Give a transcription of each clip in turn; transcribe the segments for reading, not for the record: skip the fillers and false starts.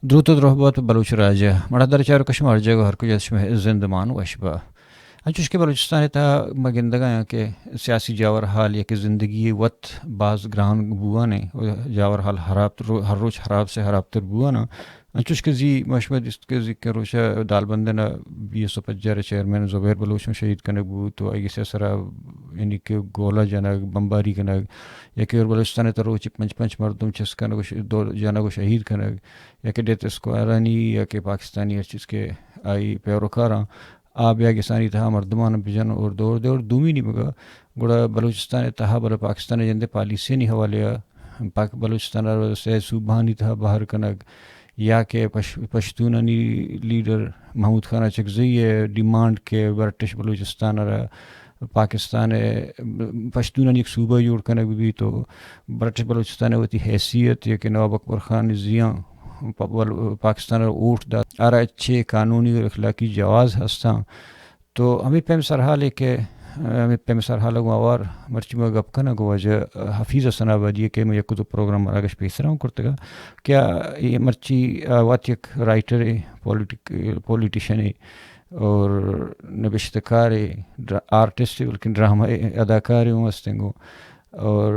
درود و رحبت بلوچ راجہ مڑادر چار کشمار جگہ ہر کچھ زندمان وشبہ انچوش کے بلوچستان تا مگندگاں کے سیاسی جاور حال یا کہ زندگی وط بعض گرہن بوانے جاور حال ہر روز خراب سے خراب تر بوانا انچوش کے زی مشمد اس کے زی روشا دال بندنا 250 چیئرمین زبیر بلوچ میں شہید کنگ بو تو آئی سے سرا یعنی کہ گولا جنگ بمباری کنگ یا کہ بلوچستان تا روچی پنچ مردم چس کنگ دو جنگ شہید کنگ یا کہ ڈیت اسکوارانی یا کہ پاکستانی ہر چیز کے آئی پیروکاراں آب یا گسانی تہا مردمان بجن اور دور دومی نہیں مگا گوڑا بلوچستان تہا بلا پاکستان جندے پالیسی نہیں حوالیا پاک بلوچستان سے صوبانی تہا باہر کنگ یا کہ پشتونانی لیڈر محمود خان چکزئی ڈیمانڈ کے برٹش بلوچستان پاکستان پشتونانی ایک صوبہ جوڑ کنگ بھی تو برٹش بلوچستان ہوتی حیثیت یا کہ نواب اکبر خان زیاں پاکستان اوٹ دا آرا اچھے قانونی اور اخلاقی جواز ہستاں تو ہمیں پیم سرحال ہے کہ ہمیں پیم سرحال آوار مرچی میں گپ کنا گو وجہ حفیظ حسن آبادی کہ میں یک دو پروگرام آگش پیسرا ہوں کرتے گا کیا یہ مرچی وات یک رائٹر ہے پولیٹیشن ہے اور نوشتکار ہے آرٹسٹ ہے بلکہ ڈرامہ اداکار ہوں ہستنگو اور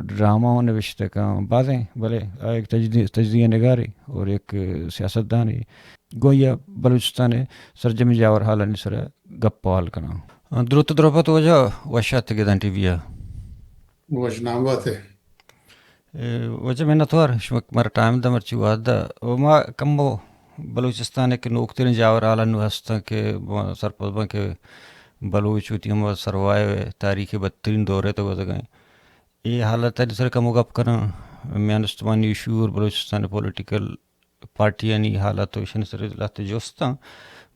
ڈرامہ نوشتہ کا بعضیں بھلے ایک تجزیہ نگار ہے اور ایک سیاستدان ہے گویا بلوچستان سرجم جاور حالانی سر گپ پوال کنا دروت دروپت وجہ وشات گدان ٹی ویا وجنام بات ہے وجہ میں نتوار شمک مر ٹائم دا مرچی واد دا وما کمبو بلوچستان کے نوکترین جاور حالانو ہستا کہ سرپدبا کے بلوچ ہوتی ہم سروائے تاریخ بدترین دورے تو گزر گئے یہ حالت ہے سر کم گپ کرنا میانستمانی ایشور بلوچستان پولیٹیکل پارٹی یعنی حالات وشن سر لات جوستا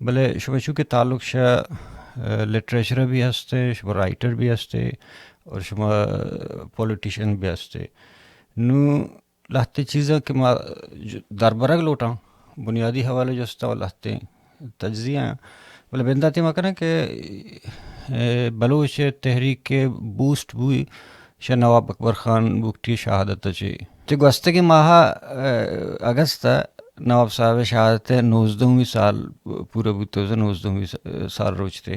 بلے شبہ چونکہ تعلق شاہ لٹریچر بھی ہستے شبہ رائٹر بھی ہستے اور شبہ پولیٹیشین بھی ہستے نو لہتے چیزیں کہ ما دربرگ لوٹاں بنیادی حوالے جوستا و لہتے تجزیہ بلے بنداتی ما کرنا کہ بلوچ تحریک کے بوسٹ بوئی شاہ نواب اکبر خان بکٹی شہادت چی گوستے کے ماہ اگست نواب صاحب شہادت 19ویں سال پورا بوتے 19ویں سال روچتے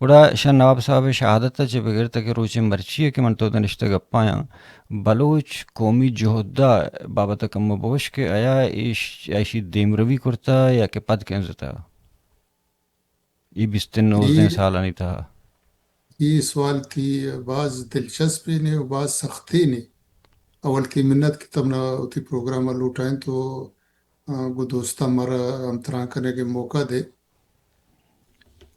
گوڑا شاہ نواب صاحب شہادت چی بغیر تک روچے مرچی ہے کہ من تو دنشتہ گپایا بلوچ قومی جہدہ بابت کم بوش کے آیا ایشی دیمروی کرتا یا کہ پد کنزتا یہ 19 سال نہیں تھا یہ سوال تھی بعض دلچسپی نے اور بعض سختی نے اول کی منت کی تم نہ ہوتی پروگرام لوٹائیں تو گو دوستہ مرا ہم تران کرنے کے موقع دے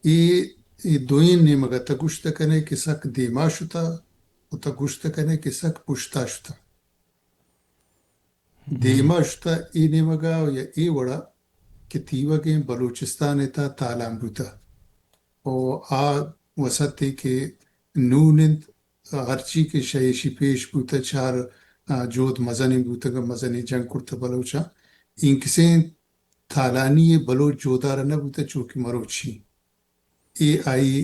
یہ دوئین نے مگا تگوشت کنے کسک دیما شتا و تگوشت کنے کسک پشتا شتا دیما شتا ای نے مگا یا ای وڑا کہ تیوہ کے بلوچستان تا تالام بوتا اور وسط تھی کہ نونند ہرچی کے شیشی پیش بوتا چار جود مزنی بوتا گا مزنی جنگ کرتا بلوچا این کسیں تالانی بلوچ جودارا نبوتا چوکی مروچی ای آئی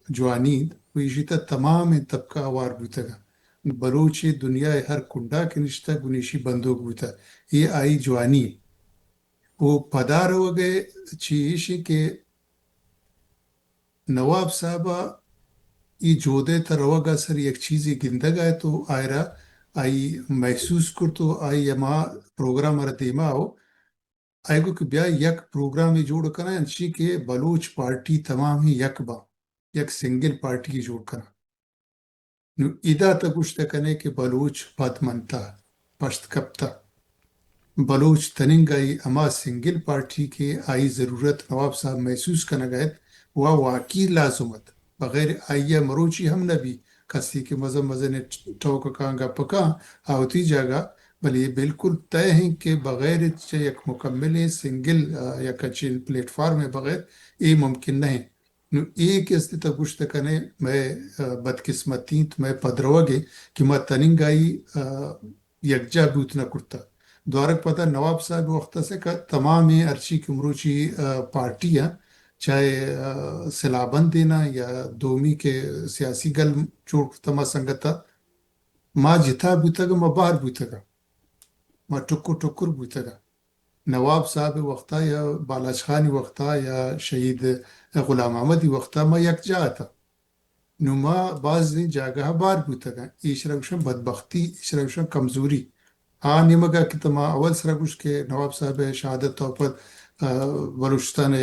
جوانی ویشی تا تمام طبقہ آوار بوتا گا بلوچ دنیا ہر کنڈا کے نشتا گنیشی بندوق بوتا ای آئی جوانی وہ پدار ہو گئے چیشی کہ نواب صاحبہ ای جودے تا روگا سر یک چیزی گندگا ہے تو آئرہ آئی محسوس کر تو آئی اما پروگرام را دیما ہو آئی گو کہ بیا یک پروگرام جوڑ کنا انچی کہ بلوچ پارٹی تمام ہی یک با یک سنگل پارٹی جوڑ کنا نو ادا تا گوشتا کنے کہ بلوچ پد منتا پشت کپتا بلوچ تننگ آئی اما سنگل پارٹی کے آئی ضرورت نواب صاحب محسوس کنا گئے وہ واقعی لازمت بغیر آئیہ مروچی ہم نبی کسی کے مزہ نے ٹوکا کانگا پکا آوتی جاگا بل یہ بالکل طے ہیں کہ بغیر یک مکمل سنگل یا کچین پلیٹ فارم ہے بغیر یہ ممکن نہیں نو ایک اس تا گوشت کنے میں بدقسمتی میں پدروگے کہ میں تننگ آئی یکجا بوت نہ کرتا دوارک پتہ نواب صاحب وقت سے کہ تمام ارچی کمروچی پارٹیاں چاہے سلابند دینا یا دومی کے سیاسی گل چوڑ تما سنگتا ما جتا بوتا گا ما باہر بوتا گا ما ٹکر بوتا گا نواب صاحب وقتا یا بالاچ خان وقتا یا شهید غلام احمد وقتا ما یک جا تا نو ما باز این جاگه بار بودتا ایش روشن بدبختی ایش روشن کمزوری ها نیمگا که ما اول سره گوش که نواب صاحب شهادت توپد بلوچستان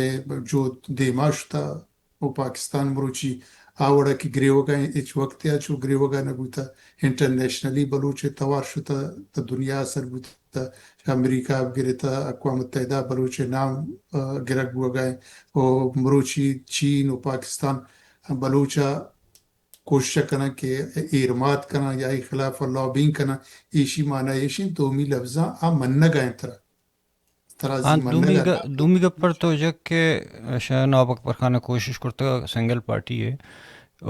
جو دیما شتا و پاکستان مروچی آوڑا کی گریوگا ایچ وقت یا چو گریوگا نبوتا انٹرنیشنلی بلوچ توار شتا تا دنیا سر بوتا امریکہ گرتا اقوام متحدہ بلوچ نام گرگ بوگائیں و مروچی چین و پاکستان بلوچا کوشش کرنا کہ ایرمات کرنا یا ای خلاف لابینگ کرنا ایشی معنی ایشین دومی لفظاں آ منگا انترا ترازی منگا دومی گپر تو جگ کے شاہ نواب اکبر خانہ کوشش کرتا سنگل پارٹی ہے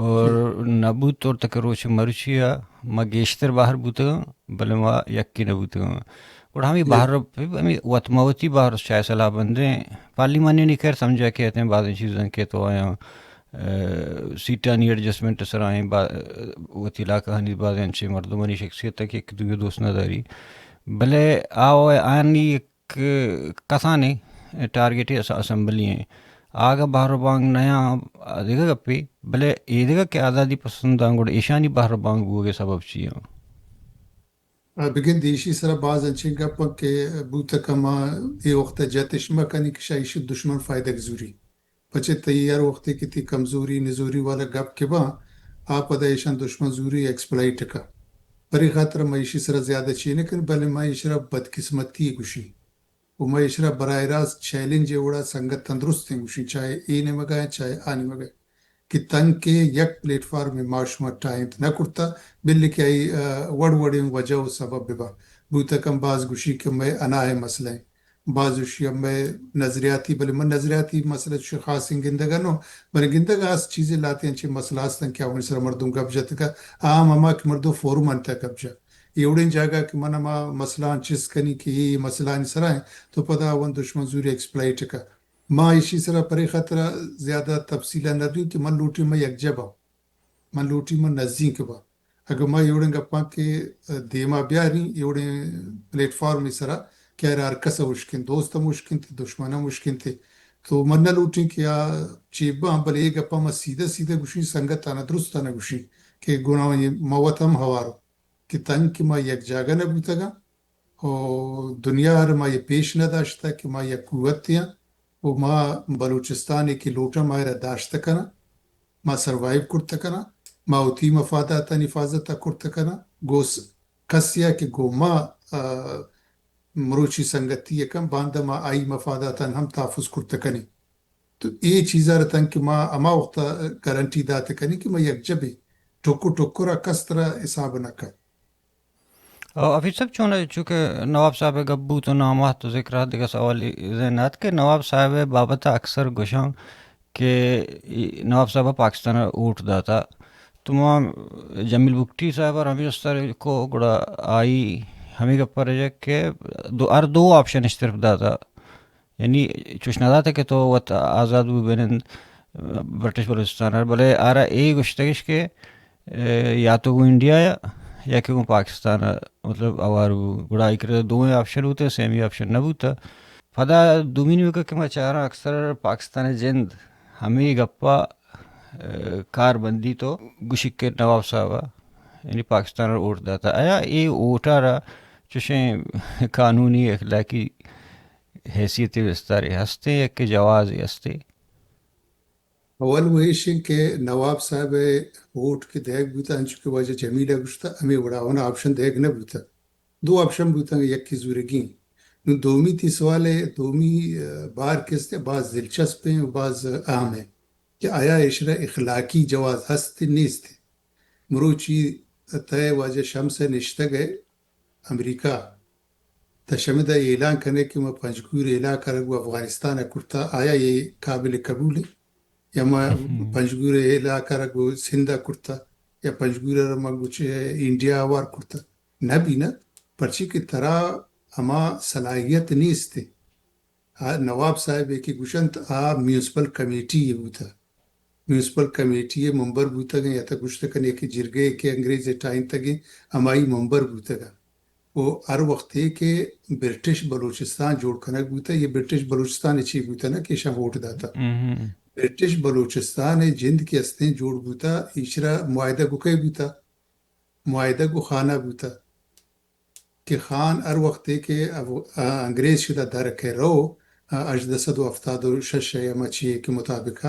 اور نبوت طور تک روچ مرچیا ما گیشتر باہر بوتا بلے ما یکی نبوتا اور ہمیں باہر ہمیں وطموتی باہر چاہے صلاح بندیں پارلیمانی نہیں خیر سمجھا کہتے ہیں بعض چیزیں کہ تو آیا سیٹا نہیں ایڈجسٹمنٹ سر آئیں وتی علاقہ ہنی بعض انچے مردمانی شخصیت تک ایک دوسرے دوست نہ داری بھلے آو آنی ایک کسانے ٹارگیٹ اسمبلی ہیں آگا باہر بانگ نیا دیکھا گپی بھلے یہ دیکھا کہ آزادی پسند آنگوڑ ایشانی باہر بانگ بوگے سبب چیئے بگن دیشی سر باز انچین گپا کہ بوتا کما ای وقت جاتش مکنی کہ شایش دشمن فائدہ گزوری پچے تیار وقت کی تی کمزوری نزوری والا گپ کے با آپ دا ایشان دشمن زوری ایکسپلائٹ کا پری خاطر معیشی سر زیادہ چینے کن بلے معیشی سر بدقسمتی گوشی و معیشی سر برای راست چیلنج وڑا سنگت تندرست گوشی چاہے اینے مگائیں چاہے آنی مگائیں کہ تنگ کے یک پلیٹ فارم میں معاشمہ ٹائم نہ کرتا بلی کہ ای وڑ وڑی وجہ و سبب ببا بوتا کم باز گوشی کہ میں انا ہے مسئلہ ہیں بعض اشیاء میں نظریاتی بلے من نظریاتی مسئلہ چھ خاص گندگا نو بلے گندگا اس چیزیں لاتے ہیں چھ مسئلہ ہستن کیا ونی سر مردم گبجہ تکا عام اما کہ مردو فورو منتا گبجہ ایوڑین جاگا کہ من اما مسئلہ چیز کنی کہ یہ مسئلہ سر آئیں تو پتا ون دشمن زوری ایکسپلائٹ کا ما ایشی سر پری خطرہ زیادہ تفصیلہ نہ رہی کہ من لوٹی میں یک جبا من لوٹی میں نزدیک با اگر ما ایوڑن گپا کہ دیما بیاری ایوڑن پلیٹ فارم سرا کیا رار کسا مشکن دوست مشکن تھی دشمنہ مشکن تھی تو من نہ لوٹیں کہ چیبا بل ایک گپا ما سیدھا سیدھا گوشی سنگت آنا درست آنا گوشی کہ گناہ یہ موت ہم ہوارو کہ تنگ کہ ما یک جاگہ نہ بوتا گا اور دنیا ہر ما یہ پیش نہ داشتا کہ ما یک قوت تھیا و ما بلوچستان کی لوٹا ماہرہ داشتا کنا ما سروائیو کرتا کنا ما اوتی مفاداتا نفاظتا کرتا کنا گوس کسیا کہ گو ما مروچی سنگتی یکم باندہ ما آئی مفاداتا ہم تحفظ کرتا کنی تو یہ چیزا رتن کہ ما اما وقتا گارنٹی داتا کنی کہ ما یک جبے ٹوکو ٹوکو را کس طرح حساب نہ کر ابھی سب چونکہ نواب صاحب گبو تو نامات تو ذکر دیکھا سوال ذہنات کہ نواب صاحب بابت اکثر گوشاں کہ نواب صاحب پاکستان اوٹ داتا تو جمیل بکٹی صاحب اور ہمیں اس طرح کو گڑا آئی ہمیں گپا رجا کہ دو آپشن اس طرف داتا یعنی چوشنا داتا کہ تو وقت آزاد ہوئی بینند برٹش بلوچستان بلے آرہ اے گشتگش کے یا تو وہ انڈیا یا کہ وہ پاکستان مطلب اوار گڑا کر دونوں آپشن ہوتے سیمی آپشن نہ ہوتا فدا دومین میں کہ میں چاہ رہا اکثر پاکستان جند ہمیں گپا کار بندی تو گشک کے نواب صاحبہ یعنی پاکستان اوٹ داتا آیا یہ اوٹا رہا چوشیں قانونی اخلاقی حیثیت وستارے ہستے یا کہ جواز ہستے اول ویشن کہ نواب صاحب ووٹ کے دیکھ بوتا انچو کی وجہ جمیلہ گشتا ہمیں وڑاونا آپشن دیکھ نہ بوتا دو آپشن بوتا یک کی زورگین نو دومی تی سوال ہے دومی بار کس بعض دلچسپ ہیں بعض اہم ہیں کہ آیا اشرا اخلاقی جواز ہستے نیست مروچی تے واجہ شمس نشتہ گئے امریکہ تشمد اعلان کرنے کہ میں پنجگور اعلان کروں افغانستان کرتا آیا یہ قابل قبول ہے یا میں پنجگور اعلان کروں سندھ کرتا یا پنجگور مگوچ انڈیا وار کرتا نہ بھی نہ پرچی کی طرح اما صلاحیت نیست نواب صاحب کی گوشنت میونسپل کمیٹی یہ ہوتا میونسپل کمیٹی ممبر بوتا گا یا تا گوشتا کنے کی جرگے کے انگریز ٹائن تگیں ہمائی ممبر بوتا گا وہ ہر وقت ہے کہ برٹش بلوچستان جوڑ کنک بوتا یہ برٹش بلوچستان اچھی بوتا نا کہ شاہ ووٹ داتا برٹش بلوچستان جند کے استیں جوڑ بوتا ایشرا معاہدہ کو کئی بوتا معاہدہ کو خانہ بوتا کہ خان ہر وقت ہے کہ انگریز شدہ درک ہے رو اجدسد و افتاد و شش یا مچی کے مطابق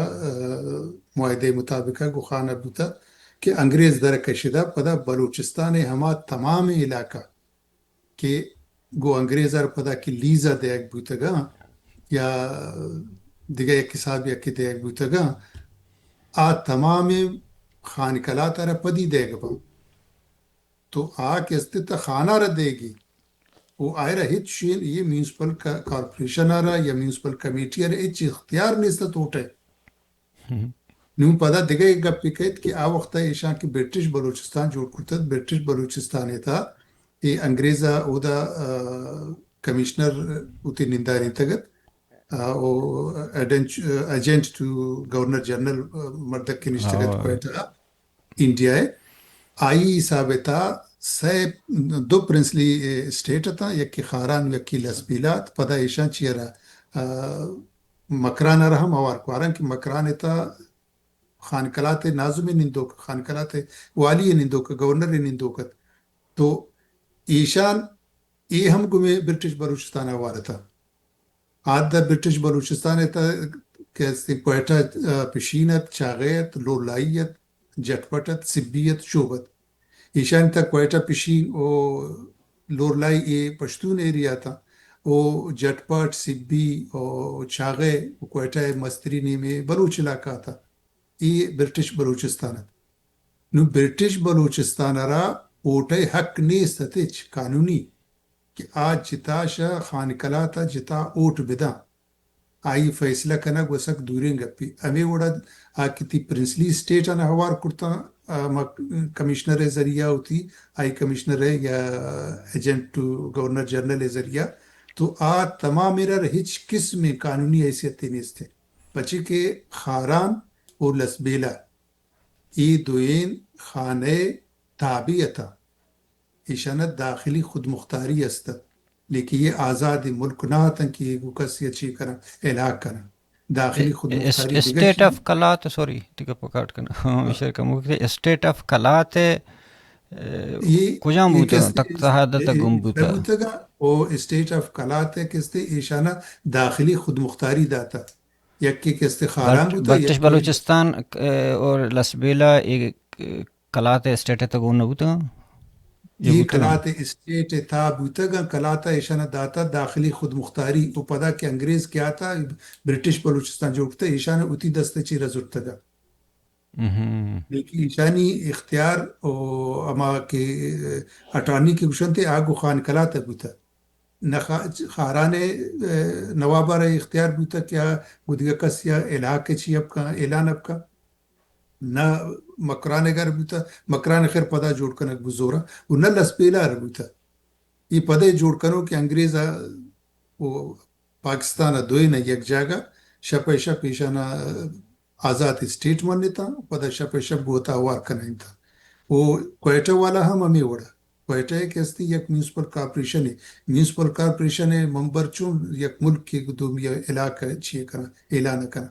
معاہدے مطابق کو خانہ بوتا کہ انگریز درک شدہ پدا بلوچستان ہما تمام علاقہ کہ گو انگریز ار پدا کی لیزا دیگ بوتگا یا دیگه یک حساب یا که دیگ بوتگا تمام خانقلات ار پدی دیگ با تو کسته تا خانه را دیگی و آیرا هیچ شین یہ میونسپل کارپوریشن آرا یا میونسپل کمیٹی آرا هیچ اختیار نیست توٹے نون پدا دیگه یک گپی کہت کہ وقتا ایشان کی برٹش بلوچستان جوڑ کرتا برٹش بلوچستان تھا یہ انگریزا او دا کمشنر اوتی ننداری تگت او ایجنٹ ٹو گورنر جنرل مردک کی نشتگت کوئٹا انڈیا ہے آئی حساب تا دو پرنسلی اسٹیٹ تا یکی خاران یکی لسبیلات پدا ایشان چیرا مکران رہا موار کوارن کی مکران تا خانقلات نازم نندوک خانقلات والی نندوک گورنر نندوکت تو ایشان ای ہم گمے برٹش بلوچستان آوارا تھا آدھا برٹش بلوچستان تا کہ کوئٹہ پشینت چاغیت لولائیت جٹپٹت سبیت شوبت ایشان تا کوئٹہ پشین او لورلائی ای پشتون ایریا تھا او جٹپٹ سبی او چاغے کوئٹہ مسترینی میں بلوچ علاقہ تھا یہ برٹش بلوچستان نو برٹش بلوچستان را اوٹے حق نیست تچ قانونی کہ آج جتا شا خانقلاتا جتا اوٹ بدا آئی فیصلہ کنک وسک دوریں گپی امی وڑا کتی پرنسلی اسٹیٹ انا ہوار کرتا کمشنر ذریعہ ہوتی آئی کمشنر ہے یا ایجنٹ ٹو گورنر جنرل ذریعہ تو تمام میرا ہچ قسم قانونی حیثیت نیست ہے بچے کہ خاران اور لسبیلا ای دوین خانه تابعیتا ایشانت داخلی خود مختاری است لیکن یہ آزاد ملک نہ تن کہ یہ کسی اچھی کرنا علاق کرنا داخلی خود مختاری اسٹیٹ آف کلات سوری ٹھیک پکاٹ کرنا شیر کا مکتے اسٹیٹ آف کلات کجام بوتا تک تحادت گم بوتا او اسٹیٹ آف کلات ہے کستے ایشانہ داخلی خود مختاری داتا یکی کستے خاران بوتا برٹش بلوچستان اور لسبیلا ایک کلات اسٹیٹ تک گم بوتا یہ کلات اسٹیٹ تھا بوتگا کلاتا ایشانہ داتا داخلی خود مختاری او پدا کہ انگریز کیا تھا برٹش بلوچستان جو اٹھتا ایشانہ اتی دستے چی رزرتگا لیکن ایشانی اختیار اما کے اٹارنی کے گوشن تھے آگو خان کلاتا بوتا خاران نوابار اختیار بوتا کیا گدگا کس یا علاقے چی اب کا اعلان اب کا نہ مکران اگر بوتا مکران خیر پدا جوڑ کنک بزورا و نہ لسپیلا رہ بوتا یہ پدے جوڑ کنو کہ انگریز پاکستان دوئینا یک جاگا شپ شپ ایشانا آزاد اسٹیٹ مننے تھا پدا شپ شپ گوتا وار کنائن تھا وہ کوئٹہ والا ہم ہمیں وڑا کوئٹہ ہے کہستی یک میونسپل کارپوریشن ہے میونسپل کارپوریشن ہے ممبر چون یک ملک کے دوم یا علاقہ چیئے کرنا اعلان کرنا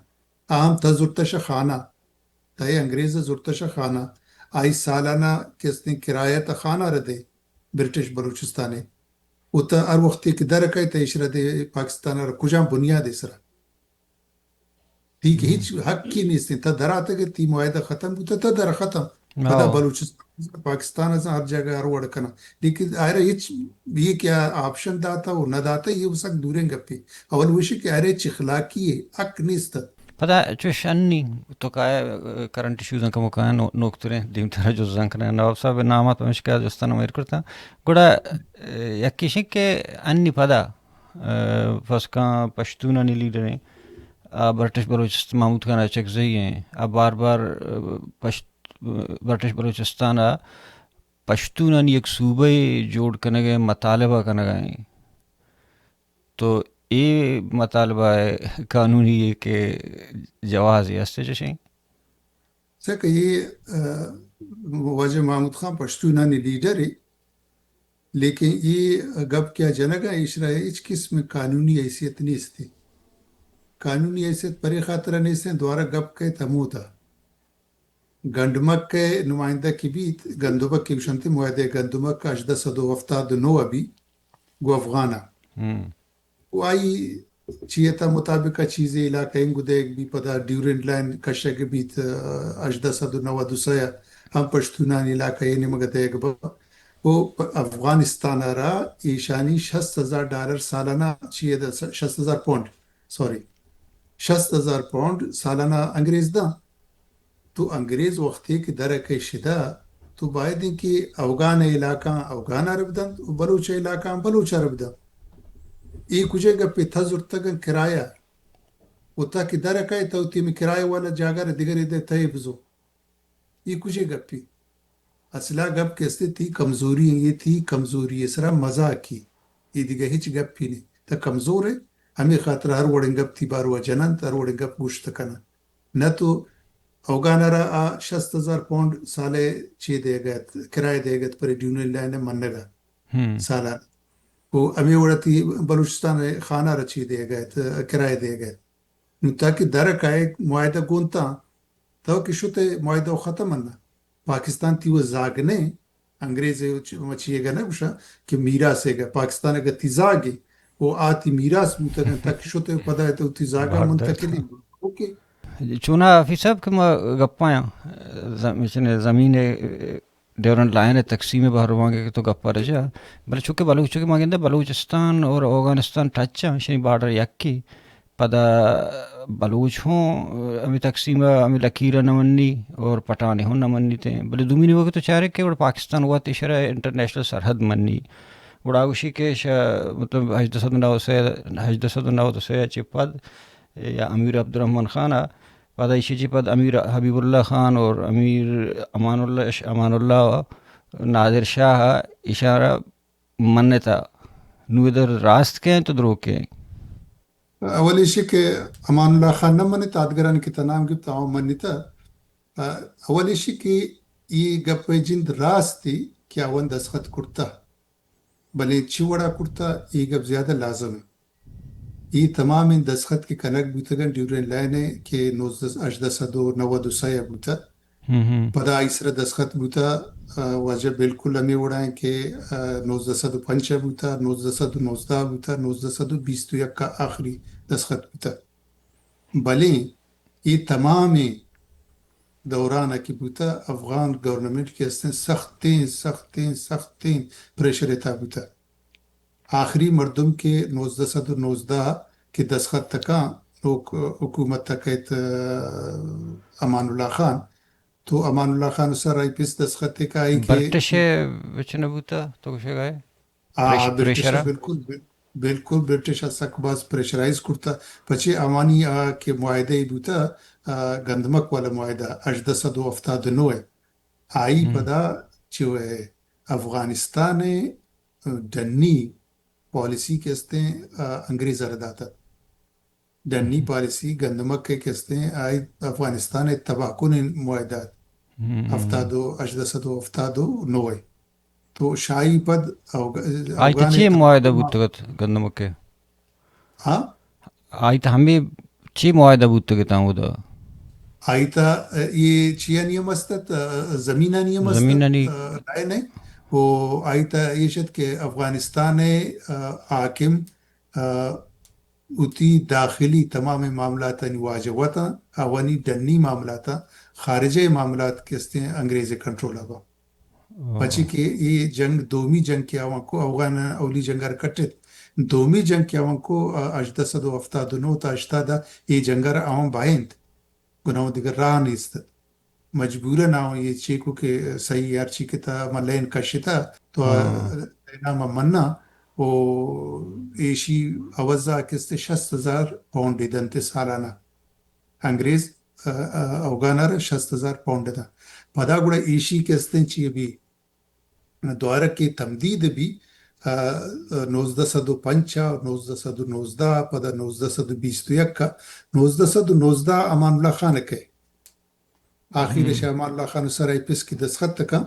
عام تزرتش خانہ تائی انگریز زرتش خانہ آئی سالانہ کسنے کرایہ تا خانہ ردے برٹش بلوچستانے وہ تا ہر وقتی کی درکائی تا اشرا دے پاکستان را کجام بنیاد اسرا ٹھیک ہیچ حق کی نیستی تا در آتا کہ تی معاہدہ ختم ہوتا تا در ختم پدا بلوچستان پاکستان سے ہر جگہ ہر وڑ کنا لیکن آئرہ ہیچ یہ کیا آپشن داتا وہ نہ داتا یہ اسک دوریں گپی اول وشی کہ آئرہ چخلاقی ہے حق نیستا پتا چوش انی تو کہا کرنٹ ایشوز کا موقع نوکتریں دیم طرح جو زنکریں نواب صاحب نامات پمشکا جستان امیر کرتا گوڑا یکی شک کہ انی پدا فسکاں پشتونانی لیڈریں برٹش بلوچستان محمود خان اچکزئی ہیں اب بار بار برٹش بلوچستان پشتونانی ایک صوبہ جوڑ کرنے گئے مطالبہ کرنے گئے تو یہ مطالبہ قانونی ہے کہ جواز ہے اس سے چشیں سکہ یہ وجہ محمود خان پشتونانی لیڈر ہے لیکن یہ گپ کیا جنگا اشرا اچ قسم قانونی حیثیت نہیں تھی. قانونی حیثیت پری خاطر نہیں سے دوارا گپ کے تمو تھا گندمک کے نمائندہ کی بھی گندمک کی شنتی معاہدے گندمک کا اجدہ صدو افتاد نو ابھی گو افغانہ وہ آئی چیتا مطابق چیزیں علاقہ انگو دیکھ بھی پدا ڈیورنٹ لائن کشک بھی اجدہ صدو نو دوسایا ہم پشتونان علاقہ یہ نمگا دیکھ با وہ افغانستان را ایشانی $60,000 سالانہ چیئے 60,000 پونڈ سوری 60,000 پونڈ سالانہ انگریز دا تو انگریز وقتی کہ درک شدہ تو باید کہ افغان علاقہ افغان عرب دن بلوچ علاقہ بلوچ عرب دن ای کجے گا پہ تھزر تگن کرایہ وہ تا کہ درک ہے تو تیم کرایہ والا جاگر دیگر دے تیبزو ای کجے گا پہ اصلا گپ کیسے تھی کمزوری یہ تھی کمزوری اسرا مزاق کی یہ دیگه هیچ گپ پی نہیں تا کمزور ہے ہمیں خاطر ہر وڑن گپ تھی بارو جنن ہر وڑن گپ گوشت کنا نہ تو افغان را 60,000 پونڈ سالے چی دے گا کرایہ دے گا پر ڈیونل لائن منگا سالہ وہ ہمیں وڑتی بلوچستان خانہ را چی دے گا کرایہ دے گا نو تاکہ درک آئے معاہدہ گونتا تو کہ شتے معاہدہ ختم ہونا پاکستان تی وہ زاگنے انگریز مچیے گا نا بشا کہ میراث ہے گا پاکستان اگر تی زاگے وہ آتی میراث بوتا تاکہ شتے پدا ہے تو تی زاگا بہت منتقلی اوکے چونا فی صاحب کہ ما گپایا زمین ڈیورنٹ لائن تقسیم بہر مانگے تو گپا رجا بل چونکہ بلوچ مانگے بلوچستان اور افغانستان ٹچا شنی بارڈر یکی پدا بلوچ ہوں امی تقسیم امی لکیر نمنی اور پٹانے ہوں نمنی تے بلے دومینی ہوگی تو چارے کہ اور پاکستان ہوا تیشرا انٹرنیشنل سرحد منی وڑاوشی کے مطلب حجد صد نو سے چپد یا امیر عبد الرحمن خانہ پدا ایشی پد امیر حبیب اللہ خان اور امیر امان اللہ نادر شاہ اشارہ منتا نو ادھر راست کے ہیں تو درو کے ہیں اولی شی کہ امان اللہ خان نہ منی تادگران کی تنام کی تعاون منی تا اولی شی کہ یہ گپ جند راست تھی کہ اون دستخط کرتا بلے چوڑا کرتا یہ گپ زیادہ لازم ہے یہ تمام ان دستخط کے کنک بوتگن ڈیورین لائن ہے کہ 1992 بوتا پدا اسرا دستخط بوتا وجہ بالکل ہمیں اڑائیں کہ 1905 بوتا 1919 بوتا 1921 کا آخری دستخط بوتا بلے یہ تمام دوران کی بوتا افغان گورنمنٹ کے اس نے سختیں پریشر تھا بوتا آخری مردم کے 1919 کے دستخط تکا حکومت تکیت امان اللہ خان تو امان اللہ خان سر آئی پیس دستخط کا آئی کہ برٹش وچ نبوتا تو کچھ گئے برٹش بالکل برٹش سک باز پریشرائز کرتا پچھے امانی کے معاہدے بوتا گندمک والا معاہدہ 1879 آئی پدا جو ہے افغانستان ڈنی پالیسی کہتے ہیں انگریز ارداتا ڈنی پالیسی گندمک کے کہتے ہیں آئی افغانستان تباہ کن معاہدات 1879 تو شاہی پد آج تو چی معاہدہ بوتگت گندمک کے ہاں آج تو ہمیں چی معاہدہ بوتگت ہوں دا آئی تا یہ چیا نیم استت زمینہ نیم استت لائن ہے وہ آئی تا یہ شد کہ افغانستان حاکم اتی داخلی تمام معاملات واجباتا اوانی ڈنی معاملاتا خارجی معاملات کہتے ہیں انگریزی کنٹرول آبا پچی کہ یہ جنگ دومی جنگ کے آوان کو افغان اولی جنگار کٹت دومی جنگ کے آوان کو 1879 تا 80 یہ جنگار آوان بائند گناہ دیگر راہ نیست مجبوراً آوان یہ چیکو کہ صحیح یار چیکے تا ملین کشتا تو نام مننا وہ ایشی اوزا کستے 60,000 پاؤنڈ دیدنتے سالانہ انگریز افغانار 60,000 پاؤنڈ دا پدا گوڑا ایشی کستے چیئے بھی دوارہ کی تمدید بھی 1905 اور 1919 پدا 1921 کا 1919 امان اللہ خان کے آخر امان اللہ خان سر آئی پیس کی دستخط تکا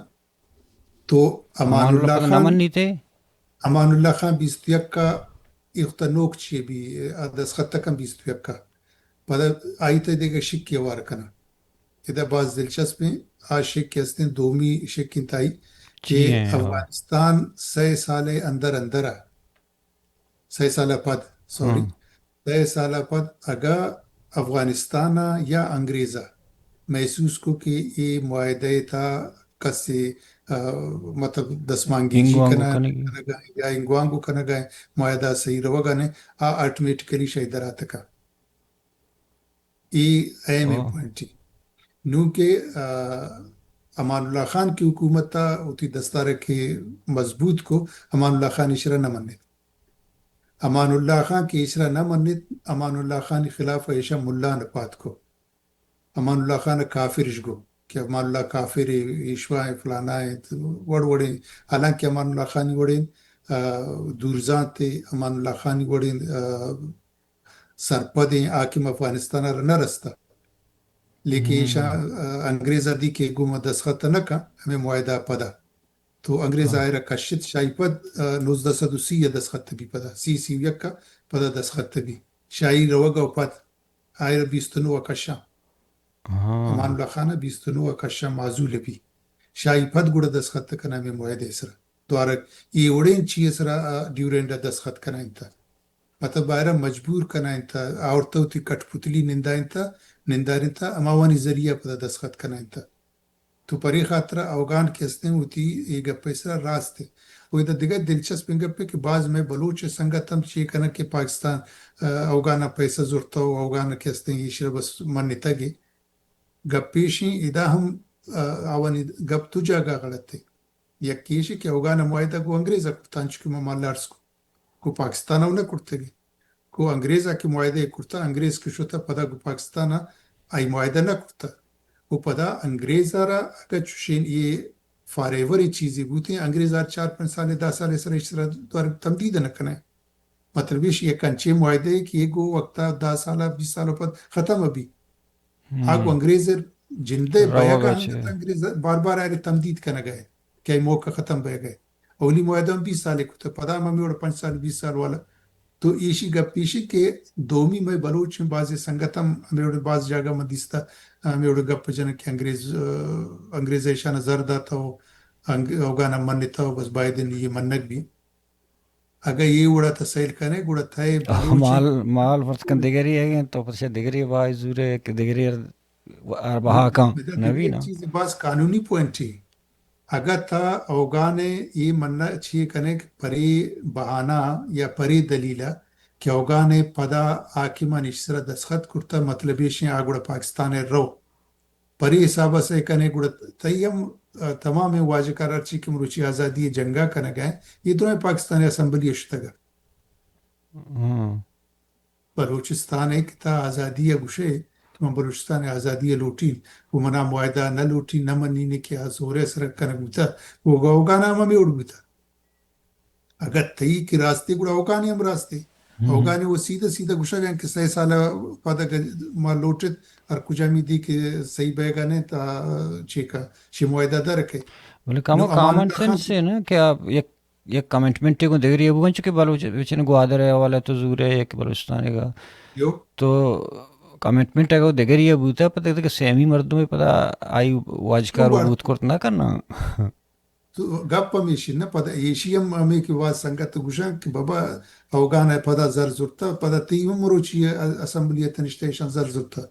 تو امان اللہ خان نمنی تے امان الله خان 21 کا اختنوک چی بی دسخط کم 21 کا پدا آیت دیگه شکی وار کنه اذا باز دلچسپ ہیں آج شک کے ہستے دومی شک انتہائی کہ جی ہیں اور افغانستان 6 سال اندر اندر ہے 6 سال پد ہاں سوری 6 سال پد اگا افغانستان یا انگریزا محسوس کو کہ یہ معاہدے تھا کسی مطلب دسمانگی انگ جی وانگو کنا کنے گی گئے یا انگوانگو کنا گئے معاہدہ صحیح روگا نے آٹومیٹکلی شہید راتکا یہ اہم او پوائنٹ تھی نو کہ امان اللہ خان کی حکومت تھا اتی دستار کے مضبوط کو امان اللہ خان اشرا نہ منت امان اللہ خان کی اشرا نہ منت امان اللہ خان کے خلاف ایشا ملا نپات کو امان اللہ خان کافر اشگو کہ امان اللہ کافر ایشوا ہے فلانا ہے وڑ وڑے حالانکہ امان اللہ خانی وڑے دورزان تھے امان اللہ خانی وڑے سرپدیں حاکم افغانستان نہ رستا لیکن ایشا انگریز دی کے گم دستخط نہ کا ہمیں معاہدہ پدا تو انگریز آئرہ کشت شاہی پد 1930 دستخط بھی پدا سی یک کا پدا دستخط بھی شاہی روگا پد آئرہ 29 کشا امان ہاں اللہ خانہ 29 کشا معزول بھی شاہی پد گوڑا دستخط کنا ہمیں معاہدہ اسرا دوارا یہ اڑین چی اسرا ڈیورینڈا دستخط کنا انتا مطلب آئرہ مجبور کنا انتا عورتوں تی کٹ پتلی نندا انتا نندارن تھا اماوانی ذریعہ پدا دستخط کنا انتا تو پری خاطرہ اوغان کے ہستے ہوتی یہ گپے سرا راستے وہ ادھر دیگر دلچسپ گپے کہ بعض میں بلوچ سنگتم چی کنا کہ پاکستان اوغانا پیسہ زورتا ہو اوغانا کے ہستے یہ شرح بس منتا گے گپیشی ادا ہم آوانی گپ تو جاگا غلط تھے یا کیشی کہ اوغانا معاہدہ کو انگریزا کرتا چکے ممالارس کو پاکستان نہ کرتے گے کو انگریزا کی معاہدے کرتا انگریز کی شوتا پدا کو پاکستان آئی معاہدہ نہ کرتا وہ پدا انگریز آرہ اگر چوشین یہ فاریوری چیزی بوتے ہیں انگریز آر 4-5 سال 10 سال سر اس طرح دوار تمدید نہ کنے مطلب یہ کنچے معاہدے کہ یہ گو وقتا 10 سال 20 سال پد ختم ابھی آگو انگریز جندے بیا روا گا گچے ہنگتا انگریز بار بار آئے تمدید کنا گئے کہ موقع ختم بے گئے اولی معاہدہ 20 سال کتا پدا ہمیں اور 5 سال 20 سال والا تو ایشی گپیشی کے دومی میں بلوچ میں بعض سنگتم ہمیں بعض جگہ میں دیستا ہمیں گپ جن کہ انگریز ایشان زردہ تھا اوگانا منتا ہو بس بائدن یہ منک بھی اگر یہ اڑا تسائل کرنے گوڑا تھے بلوچی مال مال فرض کن دیگری ہے تو پتہ دیگری بائی زورے کہ دیگری بہا کان نبی ایک نا چیز بعض قانونی پوائنٹ تھی اگر تھا اوگانے یہ مننا اچھی کنے کہ پری بہانہ یا پری دلیلہ کہ اوگانے پدا حاکمہ نشترہ دستخط کرتا مطلب یہ آگوڑا پاکستان رو پری حسابہ سے کنے گوڑا تیم تمام واجہ قرار چی کہ مروچی آزادی جنگا کنے گئے یہ دونوں پاکستان اسمبلی اشتگا بلوچستان ایک تھا آزادی گوشے کہ من بلوچستان آزادی لوٹین وہ منا معاہدہ نہ لوٹی نہ منی نے کیا زورے سرک کنک بتا وہ اوگانا ہم ہمیں اڑ بتا اگر تئی کی راستے گوڑا اوگانی ہم راستے اوگانی وہ سیدھا سیدھا گوشا گئے کہ 6 سالہ پادا ما لوٹت اور کجامی دی کہ صحیح بے گا نے تا چیکا چی معاہدہ در رکھے بولے نو کامو امان کامن اللہ خان سینس سے نا کہ آپ یک کمنٹمنٹ کو دیگری ابو چکے بلوچ بچے گوادر ہے والا تو زور ہے ایک بلوچستان کا یو تو کمنٹمنٹ ہے وہ دیگری ابو تھا پتہ کہ سیمی مردوں میں پتہ آئی واجکار تو بوت کرت نہ کرنا تو گپ میشی نہ پدا ایشیم ہمیں کی واز سنگت گوشا کہ بابا اوگان ہے پدا زر زرتا پدا تیم مروچی اسمبلیت نشتیشن زر زرتا